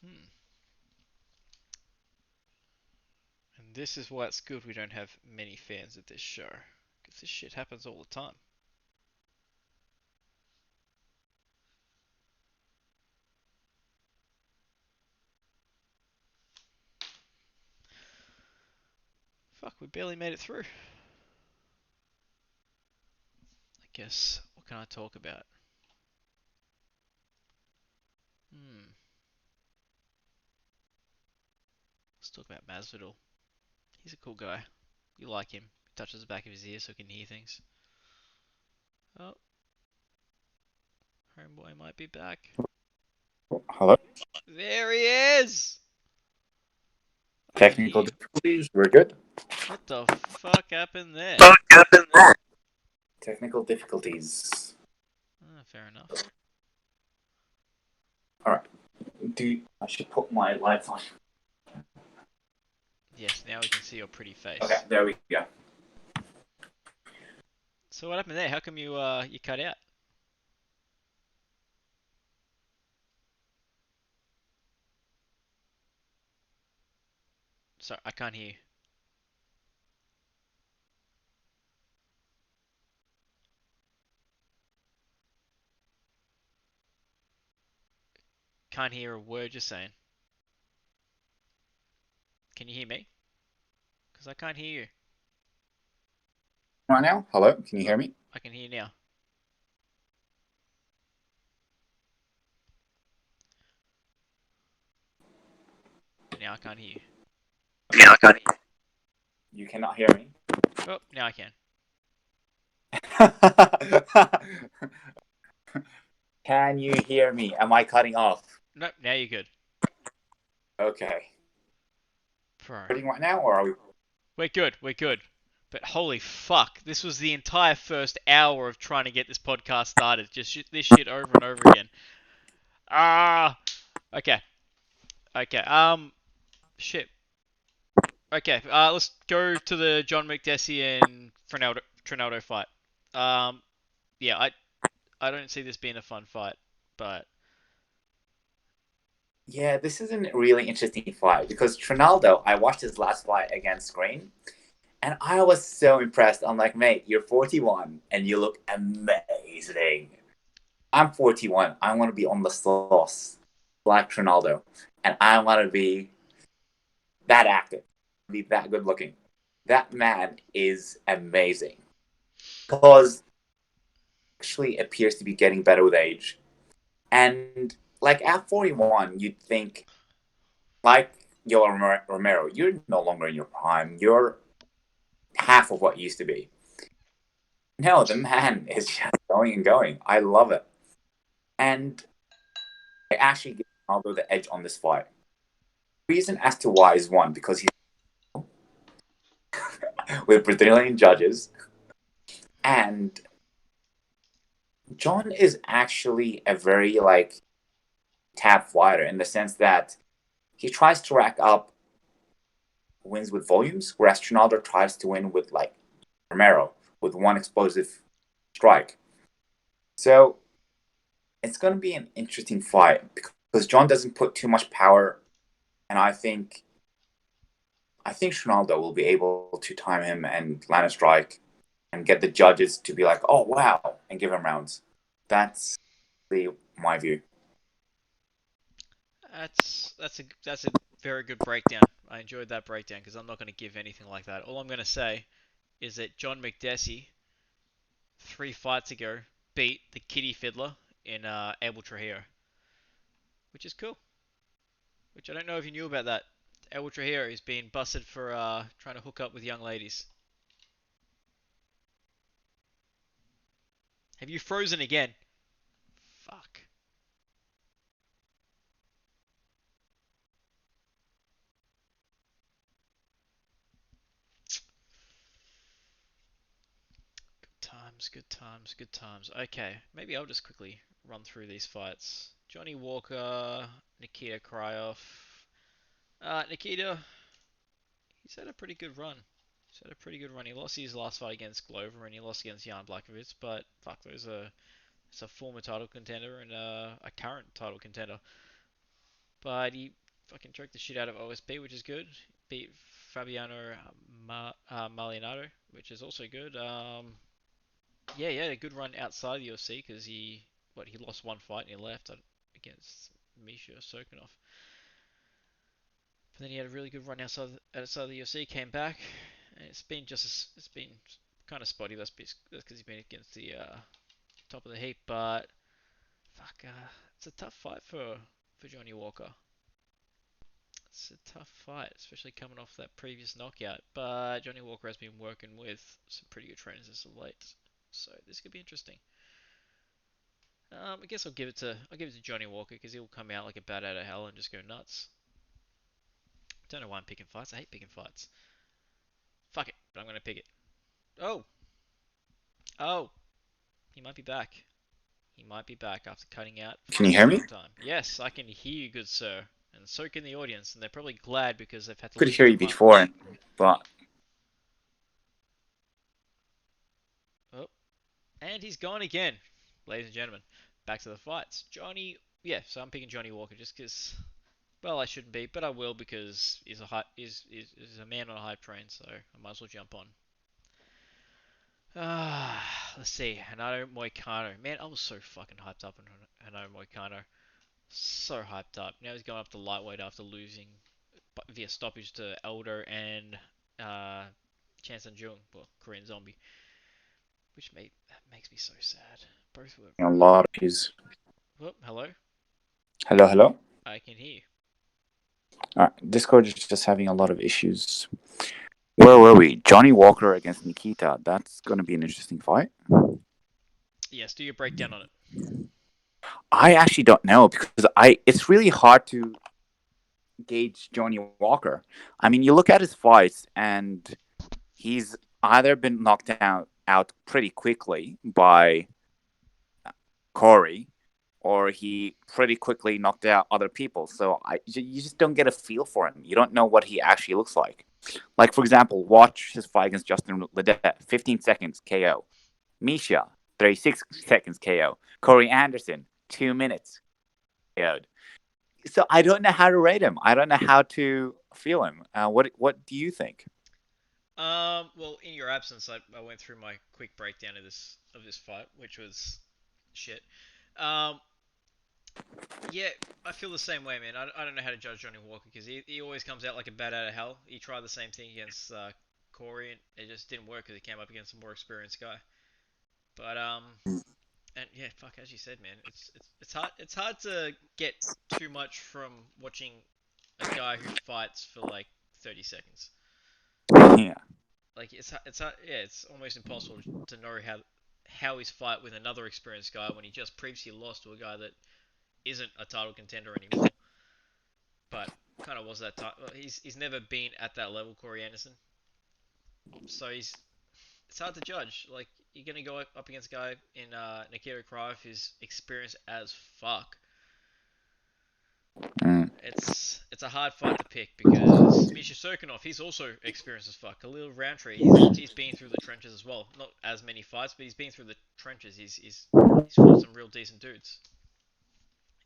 Hmm. And this is why it's good we don't have many fans at this show. Because this shit happens all the time. Fuck, we barely made it through. I guess, what can I talk about? Let's talk about Masvidal. He's a cool guy. You like him. He touches the back of his ear so he can hear things. Oh, homeboy might be back. Hello? There he is! I can hear Technical you. difficulties. We're good. What the fuck happened there? What happened there? Technical difficulties. Fair enough. All right. I should put my lights on. Yes, now we can see your pretty face. Okay, there we go. So what happened there? How come you cut out? Sorry, I can't hear you. Can't hear a word you're saying. Can you hear me? Because I can't hear you. Right now, hello, can you hear me? I can hear you now. Now I can't hear you. Yeah, I got it. You cannot hear me. Oh, now I can. Can you hear me? Am I cutting off? Nope, now you're good. Okay. Bro. Recording right now, or are we? We're good, we're good. But holy fuck, this was the entire first hour of trying to get this podcast started. Just this shit over and over again. Ah, okay, okay. Shit. Okay, let's go to the John McDessie and Trinaldo fight. Um, yeah, I don't see this being a fun fight, but Yeah, this is a really interesting fight because Trinaldo, I watched his last fight against Green, and I was so impressed. I'm like, mate, you're 41 and you look amazing. I'm 41. I want to be on the sauce like Trinaldo, and I want to be that active, be that good looking. That man is amazing because actually appears to be getting better with age. And like at 41, you'd think, like Romero, you're no longer in your prime. You're half of what you used to be. No, the man is just going and going. I love it. And I actually give Ronaldo the edge on this fight. The reason as to why is one, because he's with Brazilian judges, and John is actually a very like tap fighter in the sense that he tries to rack up wins with volumes, whereas Trinaldo tries to win with like Romero with one explosive strike. So it's going to be an interesting fight because John doesn't put too much power, and I think Trinaldo will be able to time him and land a strike and get the judges to be like, "Oh wow," and give him rounds. That's my view. that's a very good breakdown. I enjoyed that breakdown because I'm not going to give anything like that. All I'm going to say is that John McDessie 3 fights ago beat the Kitty Fiddler in Abel Trujillo, which is cool. Which I don't know if you knew about that. Abel Trujillo is being busted for trying to hook up with young ladies. Have you frozen again? Fuck. Good times, good times, good times. Okay, maybe I'll just quickly run through these fights. Johnny Walker, Nikita Krylov. Nikita, he's had a pretty good run. He's had a pretty good run. He lost his last fight against Glover and he lost against Jan Blachowicz, but fuck, those are it's a former title contender and a current title contender. But he fucking choked the shit out of OSP, which is good. Beat Fabiano Malignado, which is also good. Yeah, he had a good run outside the UFC because he lost one fight and he left against Misha Sokunov. But then he had a really good run outside the UFC, came back, and it's been kind of spotty. That's because he's been against the top of the heap. But fuck, it's a tough fight for Johnny Walker. It's a tough fight, especially coming off that previous knockout. But Johnny Walker has been working with some pretty good trainers as of late, so this could be interesting. I guess I'll give it to Johnny Walker because he'll come out like a bat out of hell and just go nuts. Don't know why I'm picking fights. I hate picking fights. Fuck it, but I'm gonna pick it. Oh, oh, he might be back. He might be back after cutting out Can for you a hear me? second time. Yes, I can hear you, good sir, and so can the audience, and they're probably glad because they've had to Could listen hear to you my. before, but Oh, and he's gone again, ladies and gentlemen. Back to the fights. Johnny, yeah. So I'm picking Johnny Walker just because Well, I shouldn't be, but I will because he's a man on a hype train, so I might as well jump on. Let's see, Hanato Moicano. Man, I was so fucking hyped up on Hanato Moicano. So hyped up. Now he's going up to lightweight after losing via stoppage to Elder and uh, Chan Sung Jung, well, Korean Zombie, which that makes me so sad. Both were. A lot of issues. Whoop, hello, Hello, hello. I can hear you. Discord is just having a lot of issues. Where were we? Johnny Walker against Nikita. That's going to be an interesting fight. Yes, do your breakdown on it. I actually don't know because it's really hard to gauge Johnny Walker. I mean, you look at his fights and he's either been knocked out pretty quickly by Corey, or he pretty quickly knocked out other people. So you just don't get a feel for him. You don't know what he actually looks like. Like, for example, watch his fight against Justin Ledet, 15 seconds KO. Misha, 36 seconds KO. Corey Anderson, 2 minutes KO'd. So I don't know how to rate him. I don't know how to feel him. What do you think? Well, in your absence, I went through my quick breakdown of this fight, which was shit. Um, yeah, I feel the same way, man. I don't know how to judge Johnny Walker because he always comes out like a bat out of hell. He tried the same thing against Corey, and it just didn't work because he came up against a more experienced guy. But and yeah, fuck, as you said, man, it's hard to get too much from watching a guy who fights for like 30 seconds. Yeah. Like yeah, it's almost impossible to know how his fight with another experienced guy when he just previously lost to a guy that isn't a title contender anymore, but kind of was that time. He's never been at that level, Corey Anderson. So it's hard to judge. Like you're gonna go up against a guy in Nikita Kriev who's experienced as fuck. Mm. It's a hard fight to pick because Misha Serkinov, he's also experienced as fuck. Khalil Roundtree, he's been through the trenches as well. Not as many fights, but he's been through the trenches. He's fought some real decent dudes,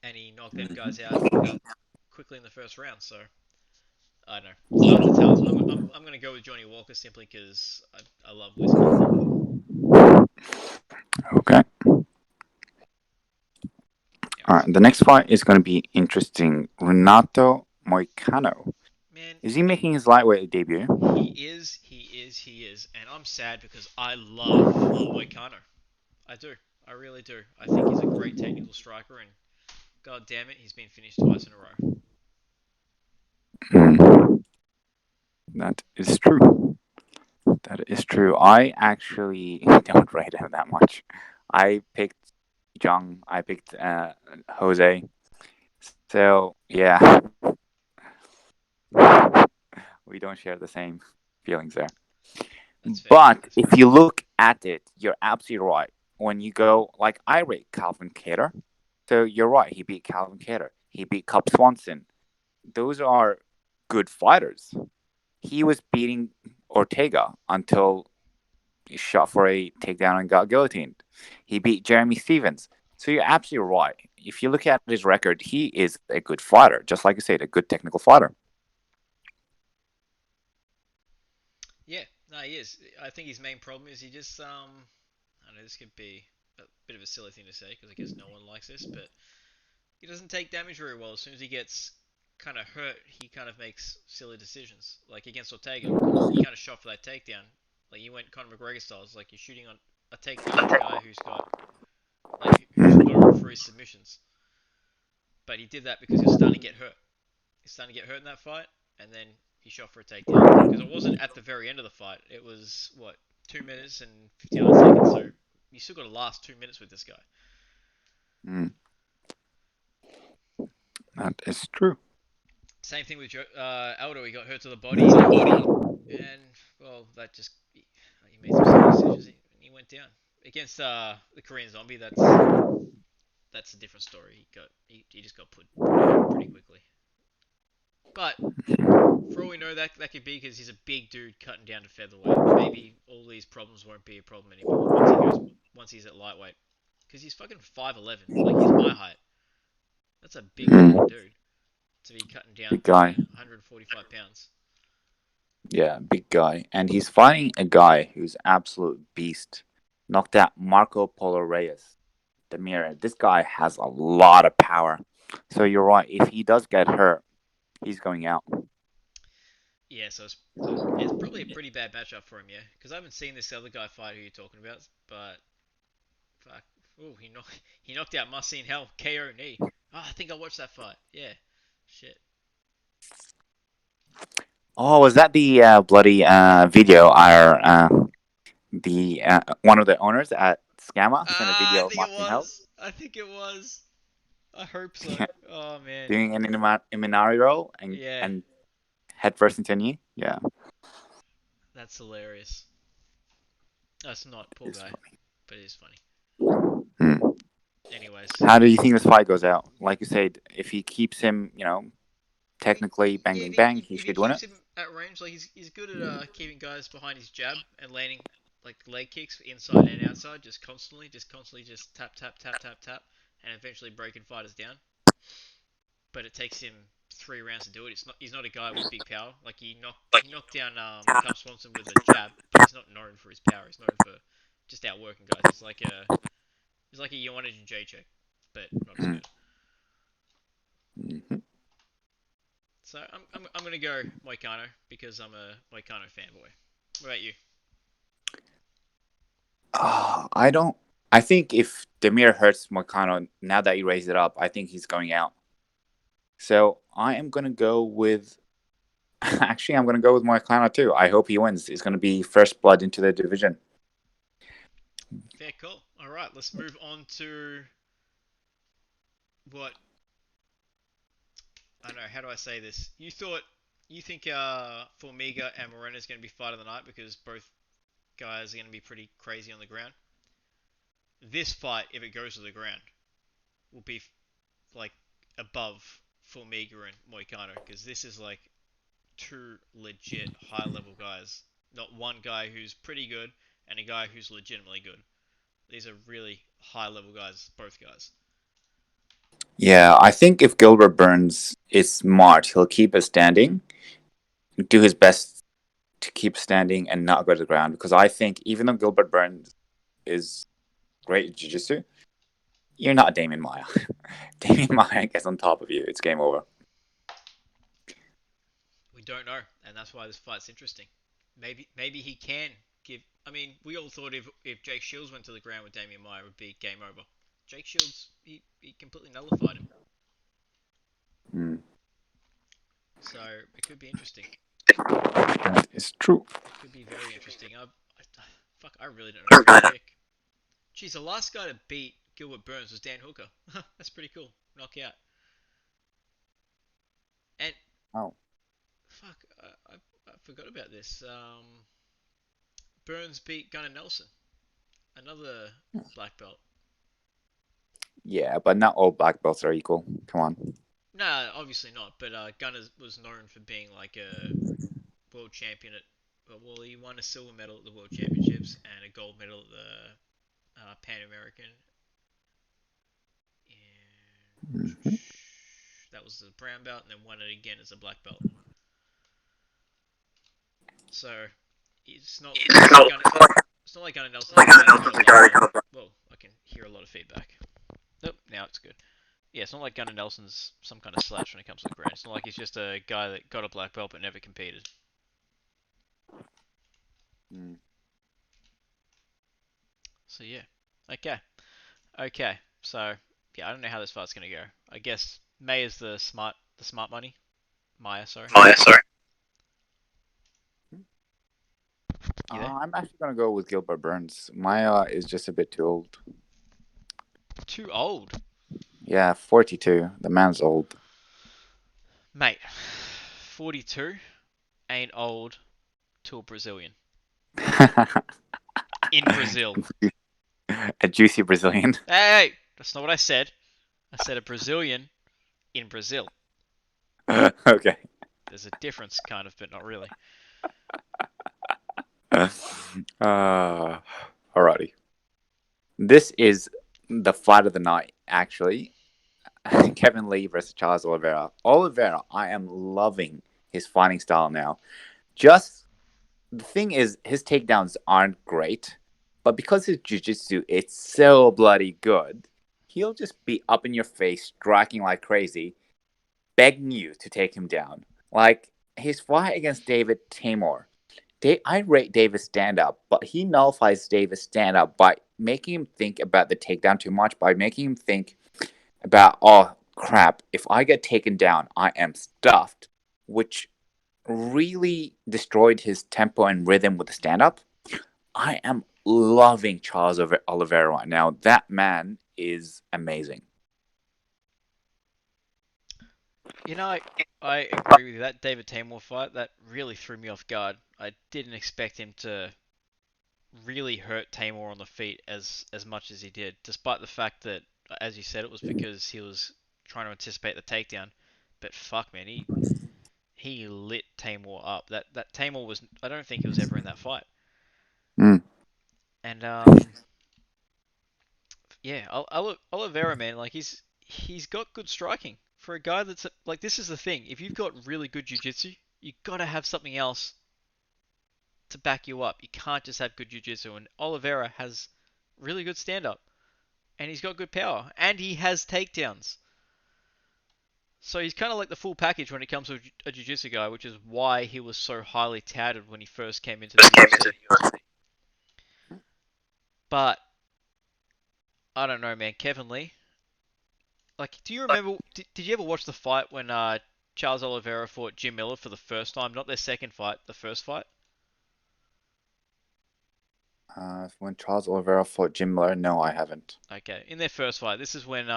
and he knocked them guys out quickly in the first round. So I don't know. It's hard to tell. I'm gonna go with Johnny Walker simply because I love whiskey. Okay. Yeah. All right. The next fight is going to be interesting. Renato Moicano. Man, Is he making his lightweight debut? he is, and I'm sad because I love Moicano. I do. I really do. I think he's a great technical striker, and god damn it, he's been finished twice in a row. Mm. That is true. That is true. I actually don't rate him that much. I picked Jung. I picked Jose. So yeah, we don't share the same feelings there. That's fair. But That's if fair. you look at it, you're absolutely right. When you go, like, I rate Calvin Kattar. So you're right. He beat Calvin Kattar. He beat Cub Swanson. Those are good fighters. He was beating Ortega until he shot for a takedown and got guillotined. He beat Jeremy Stevens. So you're absolutely right. If you look at his record, he is a good fighter. Just like you said, a good technical fighter. Yeah, no, he is. I think his main problem is he just I don't know. This could be a bit of a silly thing to say because I guess no one likes this, but he doesn't take damage very well. As soon as he gets kind of hurt, he kind of makes silly decisions. Like against Ortega, he kind of shot for that takedown. Like you went Conor McGregor style. Like you're shooting on a takedown on a guy who's got who's known for his submissions. But he did that because he was starting to get hurt. He's starting to get hurt in that fight, and then he shot for a takedown because it wasn't at the very end of the fight. It was what 2 minutes and 59 seconds. So you still got to last 2 minutes with this guy. Mm, that is true. Same thing with Aldo. He got hurt to the body, and well, that just he made some silly decisions. He went down against the Korean Zombie. That's a different story. He just got put out pretty quickly. But for all we know, that could be because he's a big dude cutting down to featherweight. Maybe all these problems won't be a problem anymore once he's at lightweight. Because he's fucking 5'11". Like he's my height. That's a big fucking Mm, dude. to be cutting down Big to guy. 145 pounds. Yeah, big guy. And he's fighting a guy who's absolute beast. Knocked out Marco Polo Reyes, the mirror. This guy has a lot of power. So you're right. If he does get hurt, he's going out. Yeah, so it's probably a pretty bad matchup for him, yeah. Because I haven't seen this other guy fight who you're talking about, but fuck, oh he knocked out Must Seen Hell KO knee. Oh, I think I watched that fight. Yeah, shit. Oh, was that the bloody video? Our the one of the owners at Scammer sent a Ah, I video of think it Martin Hell. was. I think it was. I hope so. Oh man. Doing an Imanari roll Yeah, and head first into a knee. Yeah, that's hilarious. That's not poor it's guy, funny. but it is funny. Hmm. Anyways, How do you think this fight goes out? Like you said, if he keeps him, I mean, technically bang yeah, bang bang, he if he should win keeps it. him at range, like he's good at keeping guys behind his jab and landing like leg kicks inside and outside, just constantly, just tap tap tap tap tap, and eventually breaking fighters down. But it takes him 3 rounds to do it. He's not a guy with big power. Like he knocked down Cub Swanson with a jab, but he's not known for his power. He's known for just outworking guys. He's like a Joanna Vs but not as Mm. good. Mhm. So I'm gonna go Moicano because I'm a Moicano fanboy. What about you? I don't. I think if Demir hurts Moicano now that he raised it up, I think he's going out. So I am gonna go with. Actually, I'm gonna go with Moicano too. I hope he wins. It's gonna be first blood into the division. Fair call. All right, let's move on to what I don't know. How do I say this? You think Formiga and Moreno is going to be fight of the night because both guys are going to be pretty crazy on the ground. This fight, if it goes to the ground, will be like above Formiga and Moicano because this is like two legit high level guys. Not one guy who's pretty good and a guy who's legitimately good. These are really high level guys, both guys. Yeah, I think if Gilbert Burns is smart, he'll keep it standing, do his best to keep standing and not go to the ground. Because I think even though Gilbert Burns is great at jiu-jitsu, you're not Damien Maya. Damien Maya gets on top of you, it's game over. We don't know, and that's why this fight's interesting. Maybe he can give. I mean, we all thought if Jake Shields went to the ground with Damian Maia, it would be game over. Jake Shields, he completely nullified him, Mm. so it could be interesting. That is true. It could be very interesting. Fuck, I really don't know who to pick. Geez, the last guy to beat Gilbert Burns was Dan Hooker. That's pretty cool. Knockout. And Oh, fuck, I forgot about this. Burns beat Gunnar Nelson, another black belt. yeah, but not all black belts are equal. Come on. No, obviously not. But Gunnar was known for being like a world champion at. Well, he won a silver medal at the World Championships and a gold medal at the Pan American. And Mhm. that was the brown belt, and then won it again as a black belt. So it's not like Gunnar. It's not like Gunnar Nelson's the guy that got a black belt. Well, I can hear a lot of feedback. Nope, now it's good. Yeah, it's not like Gunnar Nelson's some kind of slouch when it comes to the ground. It's not like he's just a guy that got a black belt but never competed. Mm. So yeah, okay, okay. So yeah, I don't know how this fight's gonna go. I guess May is the smart money. Maya, sorry. Maya, sorry. You there? I'm actually gonna go with Gilbert Burns. Maya is just a bit too old. Too old, Yeah, 42. The man's old. mate. 42 ain't old to a Brazilian in Brazil. A juicy Brazilian. Hey, that's not what I said. I said a Brazilian in Brazil. Okay. There's a difference, kind of, but not really. Alrighty. This is the fight of the night, actually. Kevin Lee versus Charles Oliveira. Oliveira, I am loving his fighting style now. Just the thing is, his takedowns aren't great, but because his jiu-jitsu it's so bloody good, he'll just be up in your face, striking like crazy, begging you to take him down. Like his fight against David Tamor. I rate Davis stand up, but he nullifies Davis stand up by making him think about the takedown too much, by making him think about, oh crap, if I get taken down, I am stuffed, which really destroyed his tempo and rhythm with the stand up. I am loving Charles Oliveira right now. That man is amazing. You know, I agree with you. That David Tamor fight, that really threw me off guard. I didn't expect him to really hurt Tamor on the feet as much as he did, despite the fact that, as you said, it was because he was trying to anticipate the takedown. But fuck, man, he lit Tamor up. That Tamor was, I don't think he was ever in that fight. Mm. And yeah, Oliveira, man, like he's got good striking for a guy that's like, this is the thing. If you've got really good jiu-jitsu, you gotta have something else to back you up. You can't just have good jiu-jitsu. And Oliveira has really good stand-up, and he's got good power, and he has takedowns. So he's kind of like the full package when it comes to a jiu-jitsu guy, which is why he was so highly touted when he first came into the UFC. But I don't know, man. Kevin Lee, like, do you remember? Did you ever watch the fight when Charles Oliveira fought Jim Miller for the first time? Not their second fight, the first fight. When Charles Oliveira fought Jim Miller, no, I haven't. Okay, in their first fight, this is when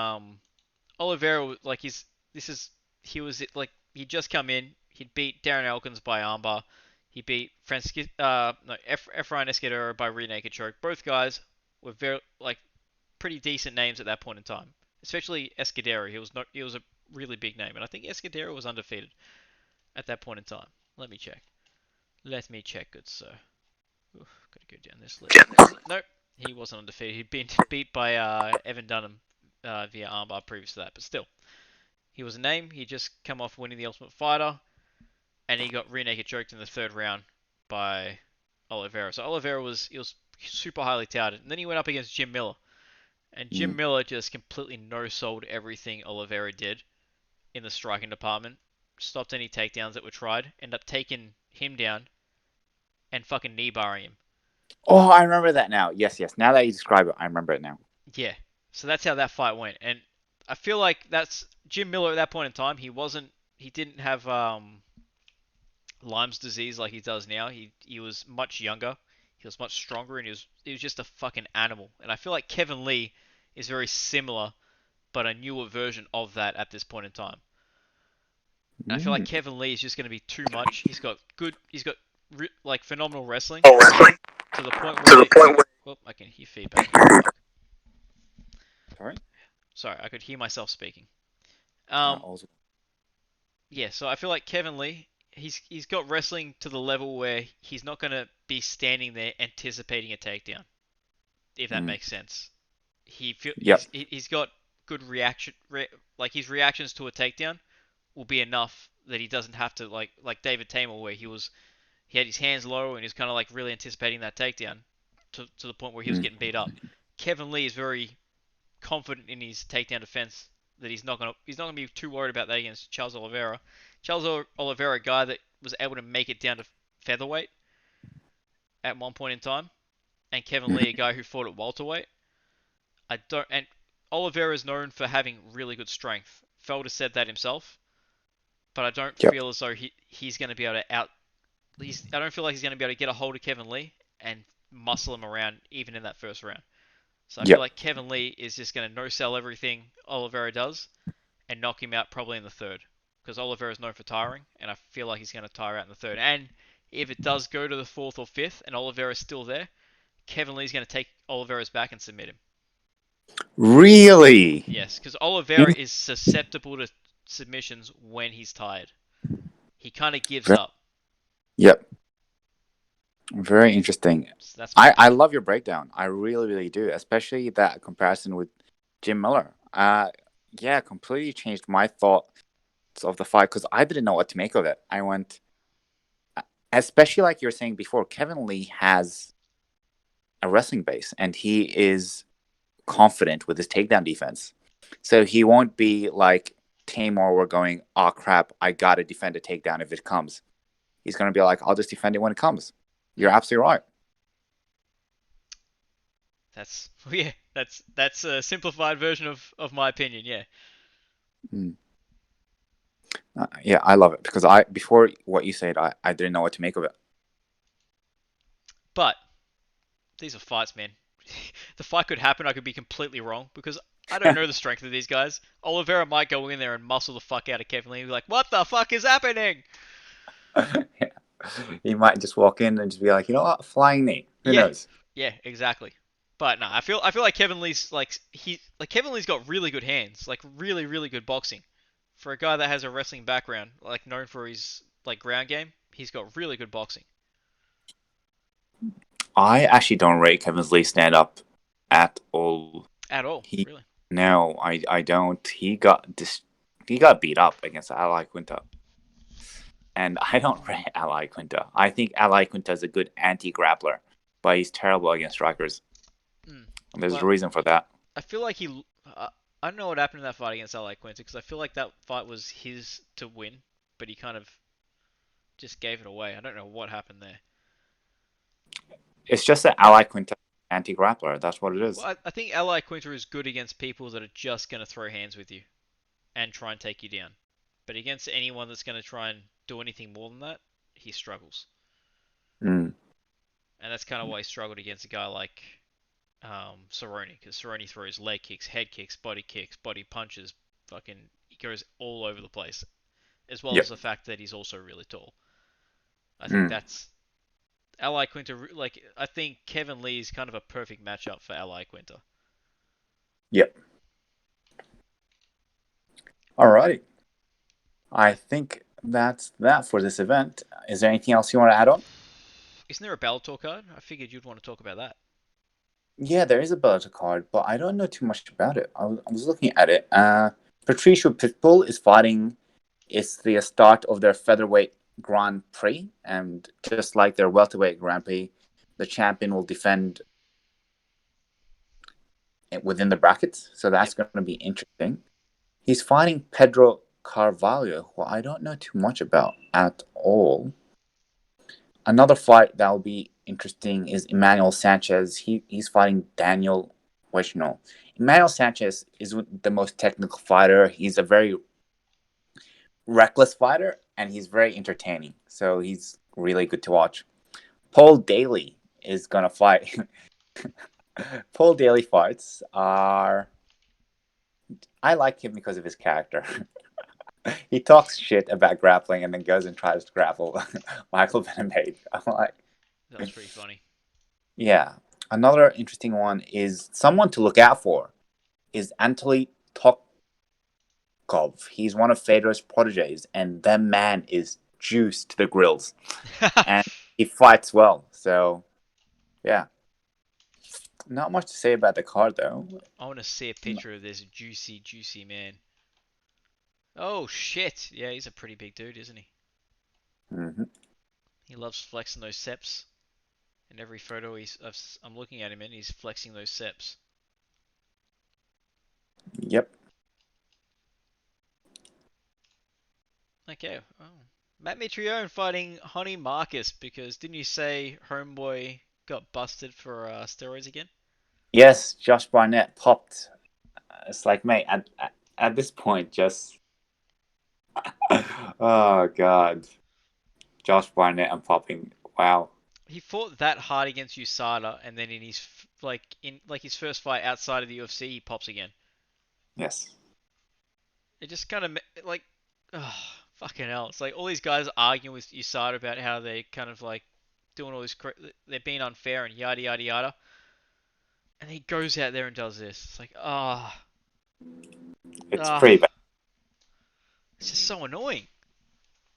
Olivera, like, this is he was like, he'd just come in, he'd beat Darren Elkins by armbar, he beat no, Efrain Escudero by rear naked choke. Both guys were very, like, pretty decent names at that point in time, especially Escudero. He was a really big name, and I think Escudero was undefeated at that point in time. Let me check. Let me check, good sir. Oof, gotta go down this list. Nope, he wasn't undefeated. He'd been beat by Evan Dunham via armbar previous to that, but still. He was a name. He just come off winning the Ultimate Fighter, and he got rear naked choked in the third round by Olivera. So Olivera was super highly touted, and then he went up against Jim Miller, and Jim Mm. Miller just completely no-sold everything Olivera did in the striking department. Stopped any takedowns that were tried. Ended up taking him down and fucking knee barring him. Oh, I remember that now. Yes, yes. Now that you describe it, I remember it now. Yeah. So that's how that fight went, and I feel like that's Jim Miller at that point in time. He didn't have Lyme's disease like he does now. He was much younger, he was much stronger, and he was just a fucking animal. And I feel like Kevin Lee is very similar, but a newer version of that at this point in time. And I feel like Mm. Kevin Lee is just going to be too much. He's got like phenomenal wrestling Oh, wrestling to the point to the where, point where. well, I can hear feedback here. Fuck. Sorry. Sorry, I could hear myself speaking. Uh, Um, also, yeah, so I feel like Kevin Lee, he's got wrestling to the level where he's not going to be standing there anticipating a takedown, if that mm. makes sense. Yep. He's got good like his reactions to a takedown will be enough that he doesn't have to, like David Tamel, where he had his hands low and he's kind of like really anticipating that takedown to the point where he was Mm. getting beat up. Kevin Lee is very confident in his takedown defense that he's not gonna be too worried about that against Charles Oliveira. Charles Oliveira, a guy that was able to make it down to featherweight at one point in time, and Kevin Lee, a Mm. guy who fought at welterweight. I don't and Oliveira is known for having really good strength. Felder said that himself, but I don't Yep. feel as though he's going to be able to out. I don't feel like he's going to be able to get a hold of Kevin Lee and muscle him around even in that first round. So I feel Yep. like Kevin Lee is just going to no sell everything Oliveira does and knock him out probably in the third. Because Oliveira is known for tiring, and I feel like he's going to tire out in the third. And if it does go to the fourth or fifth and Oliveira is still there, Kevin Lee's going to take Oliveira's back and submit him. Really? Yes, because Oliveira is susceptible to submissions when he's tired. He kind of gives up. Yep. Very interesting. So that's my I opinion. love your breakdown. I really, really do, especially that comparison with Jim Miller. yeah, completely changed my thoughts of the fight because I didn't know what to make of it. I went, especially like you were saying before, Kevin Lee has a wrestling base and he is confident with his takedown defense. So he won't be like Tamor, we're going, oh crap, I gotta defend a takedown if it comes. He's gonna be like, I'll just defend it when it comes. You're Mm, absolutely right. that's yeah, that's a simplified version of my opinion. Yeah, Mm. Yeah, I love it because I before what you said, I didn't know what to make of it. but these are fights, man. The fight could happen. I could be completely wrong because I don't know the strength of these guys. Oliveira might go in there and muscle the fuck out of Kevin Lee and be like, "What the fuck is happening?" Yeah. He might just walk in and just be like, you know what, flying knee. Who Yeah, knows? yeah, exactly. But no, I feel like Kevin Lee's like Kevin Lee's got really good hands, like really good boxing. For a guy that has a wrestling background, like known for his like ground game, he's got really good boxing I actually don't rate Kevin Lee stand up at all. at all, He really. no, I don't. He got beat up against Ali Quinta, and I don't rate Ali Quinta. I think Ali Quinta is a good anti grappler, but he's terrible against strikers. Mm. And there's a Well, reason for that. I feel like I don't know what happened in that fight against Ali Quinta because I feel like that fight was his to win, but he kind of just gave it away. I don't know what happened there. It's just that Ali Quinta anti grappler. That's what it Well, is. I think Ali Quinta is good against people that are just going to throw hands with you and try and take you down. But against anyone that's going to try and do anything more than that, he struggles. Mm, And that's kind of why he struggled against a guy like Cerrone, because Cerrone throws leg kicks, body punches, fucking, he goes all over the place. As well as yep. the fact that he's also really tall. I think Mm, that's Ally Quinter. Like, I think Kevin Lee is kind of a perfect matchup for Ally Quinter. yep. Alrighty. I think that's that for this event. Is there anything else you want to add on? Isn't there a Bellator card? I figured you'd want to talk about that. Yeah, there is a Bellator card, but I don't know too much about it. I was looking at it. Patricio Pitbull is fighting. It's the start of their featherweight Grand Prix, and just like their welterweight Grand Prix, the champion will defend within the brackets. So Yep. that's going to be interesting. He's fighting Pedro Carvalho, who I don't know too much about at all. Another fight that will be interesting is Emmanuel Sanchez. He's fighting Daniel Weshno. Emmanuel Sanchez is the most technical fighter. He's a very reckless fighter, and he's very entertaining. So he's really good to watch. Paul Daly is gonna fight. Paul Daly fights are. I like him because of his character. He talks shit about grappling and then goes and tries to grapple Michael Venomade. I'm like, That was pretty funny. yeah. Another interesting one is someone to look out for is Anatoly Tokov. He's one of Fedor's proteges, and that man is juiced to the grills, and he fights well. So yeah, not much to say about the card though. I want to see a picture of this juicy man. Oh shit! Yeah, he's a pretty big dude, isn't he? Mm-hmm. He loves flexing those seps. In every photo I'm looking at him in, he's flexing those seps. Yep. Okay. Oh. Matt Mitrione fighting Honey Marcus because didn't you say Homeboy got busted for steroids again? Yes, Josh Barnett popped. It's like, mate, at this point, just oh god, Josh Barnett and popping. Wow. He fought that hard against USADA, and then in his his first fight outside of the UFC, he pops again. Yes. It just kind of like, oh, fucking hell. It's like all these guys arguing with USADA about how they kind of like doing all this, they're being unfair and yada yada yada, and he goes out there and does this. It's like, ah, It's ah, pretty bad. it's just so annoying.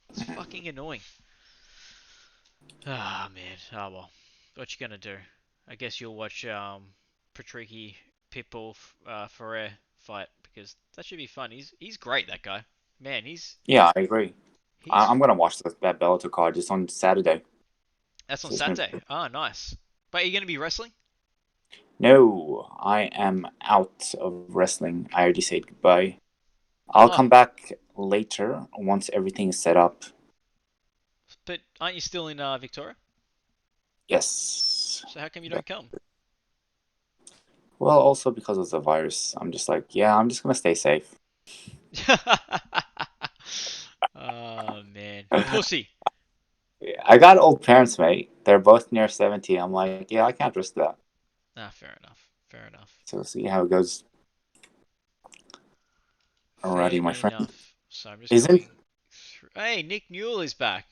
It's fucking annoying. Ah, man. Ah, well. What you gonna do? I guess you'll watch Patricky Pitbull Ferrer fight because that should be fun. He's great, that guy. Man, Yeah, I agree. he's I'm gonna watch that Bellator card just on Saturday. that's on So it's gonna Saturday. be... Ah, nice. But are you gonna be wrestling? No, I am out of wrestling. I already said goodbye. I'll Oh, come back later once everything is set up. but aren't you still in Victoria? Yes. So how come you don't come? Well, also because of the virus, I'm just like, yeah, I'm just gonna stay safe. Oh man, pussy. Yeah, I got old parents, mate. They're both near 70. I'm like, yeah, I can't risk that. Ah, fair enough. Fair enough. So we'll see how it goes. Fair Alrighty, my friend. enough. So I'm just Isn't? going through. Hey, Nick Newell is back.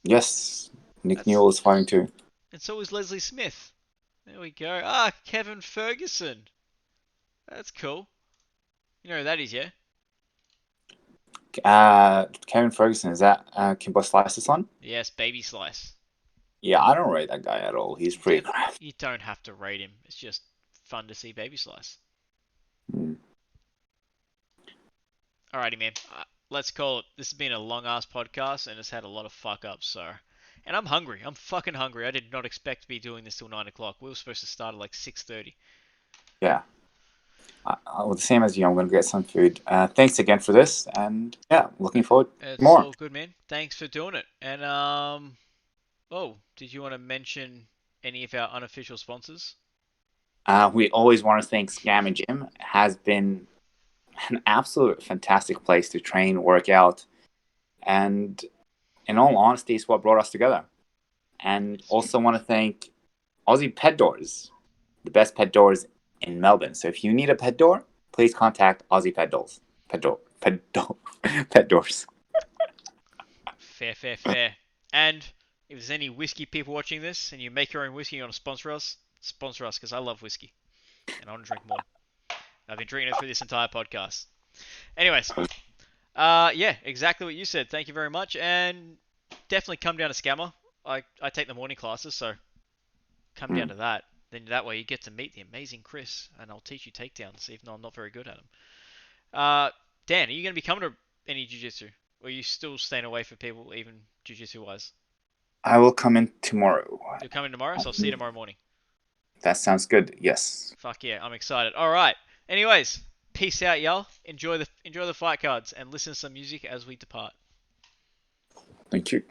Yes. Nick That's Newell is fighting too. and so is Leslie Smith. There we go. Ah, Kevin Ferguson. That's cool. You know who that is, yeah? Kevin Ferguson, is that Kimbo Slice's son? Yes, Baby Slice. Yeah, I don't rate that guy at all. He's pretty You, crap. you don't have to rate him. It's just fun to see Baby Slice. Mm. Alrighty, man. Let's call it. This has been a long ass podcast and it's had a lot of fuck ups. So, and I'm hungry. I'm fucking hungry. I did not expect to be doing this till 9 o'clock. We were supposed to start at like 6:30. Yeah. Well, the same as you, I'm going to get some food. Thanks again for this, and yeah, looking forward to It's more. all good, man. Thanks for doing it. And oh, did you want to mention any of our unofficial sponsors? We always want to thank Scam and Gym. It has been an absolute fantastic place to train, work out, and in all honesty, it's what brought us together. And It's also want to thank Aussie Pet Doors, the best pet doors in Melbourne. So if you need a pet door, please contact Aussie Pet Doors. Pet Doors. fair, fair, fair. And if there's any whiskey people watching this and you make your own whiskey and you want to sponsor us because I love whiskey and I want to drink more. I've been drinking it through this entire podcast. Anyways, yeah, exactly what you said. Thank you very much, and definitely come down to Scammer. I take the morning classes, so come down Hmm. to that. Then that way you get to meet the amazing Kris, and I'll teach you takedowns, even though I'm not very good at them. Dan, are you going to be coming to any jiu-jitsu? Or are you still staying away from people, even jiu-jitsu wise? I will come in tomorrow. You're coming tomorrow, so I'll see you tomorrow morning. That sounds good. Yes. Fuck yeah, I'm excited. All right. Anyways, peace out, y'all. Enjoy the fight cards and listen to some music as we depart. Thank you.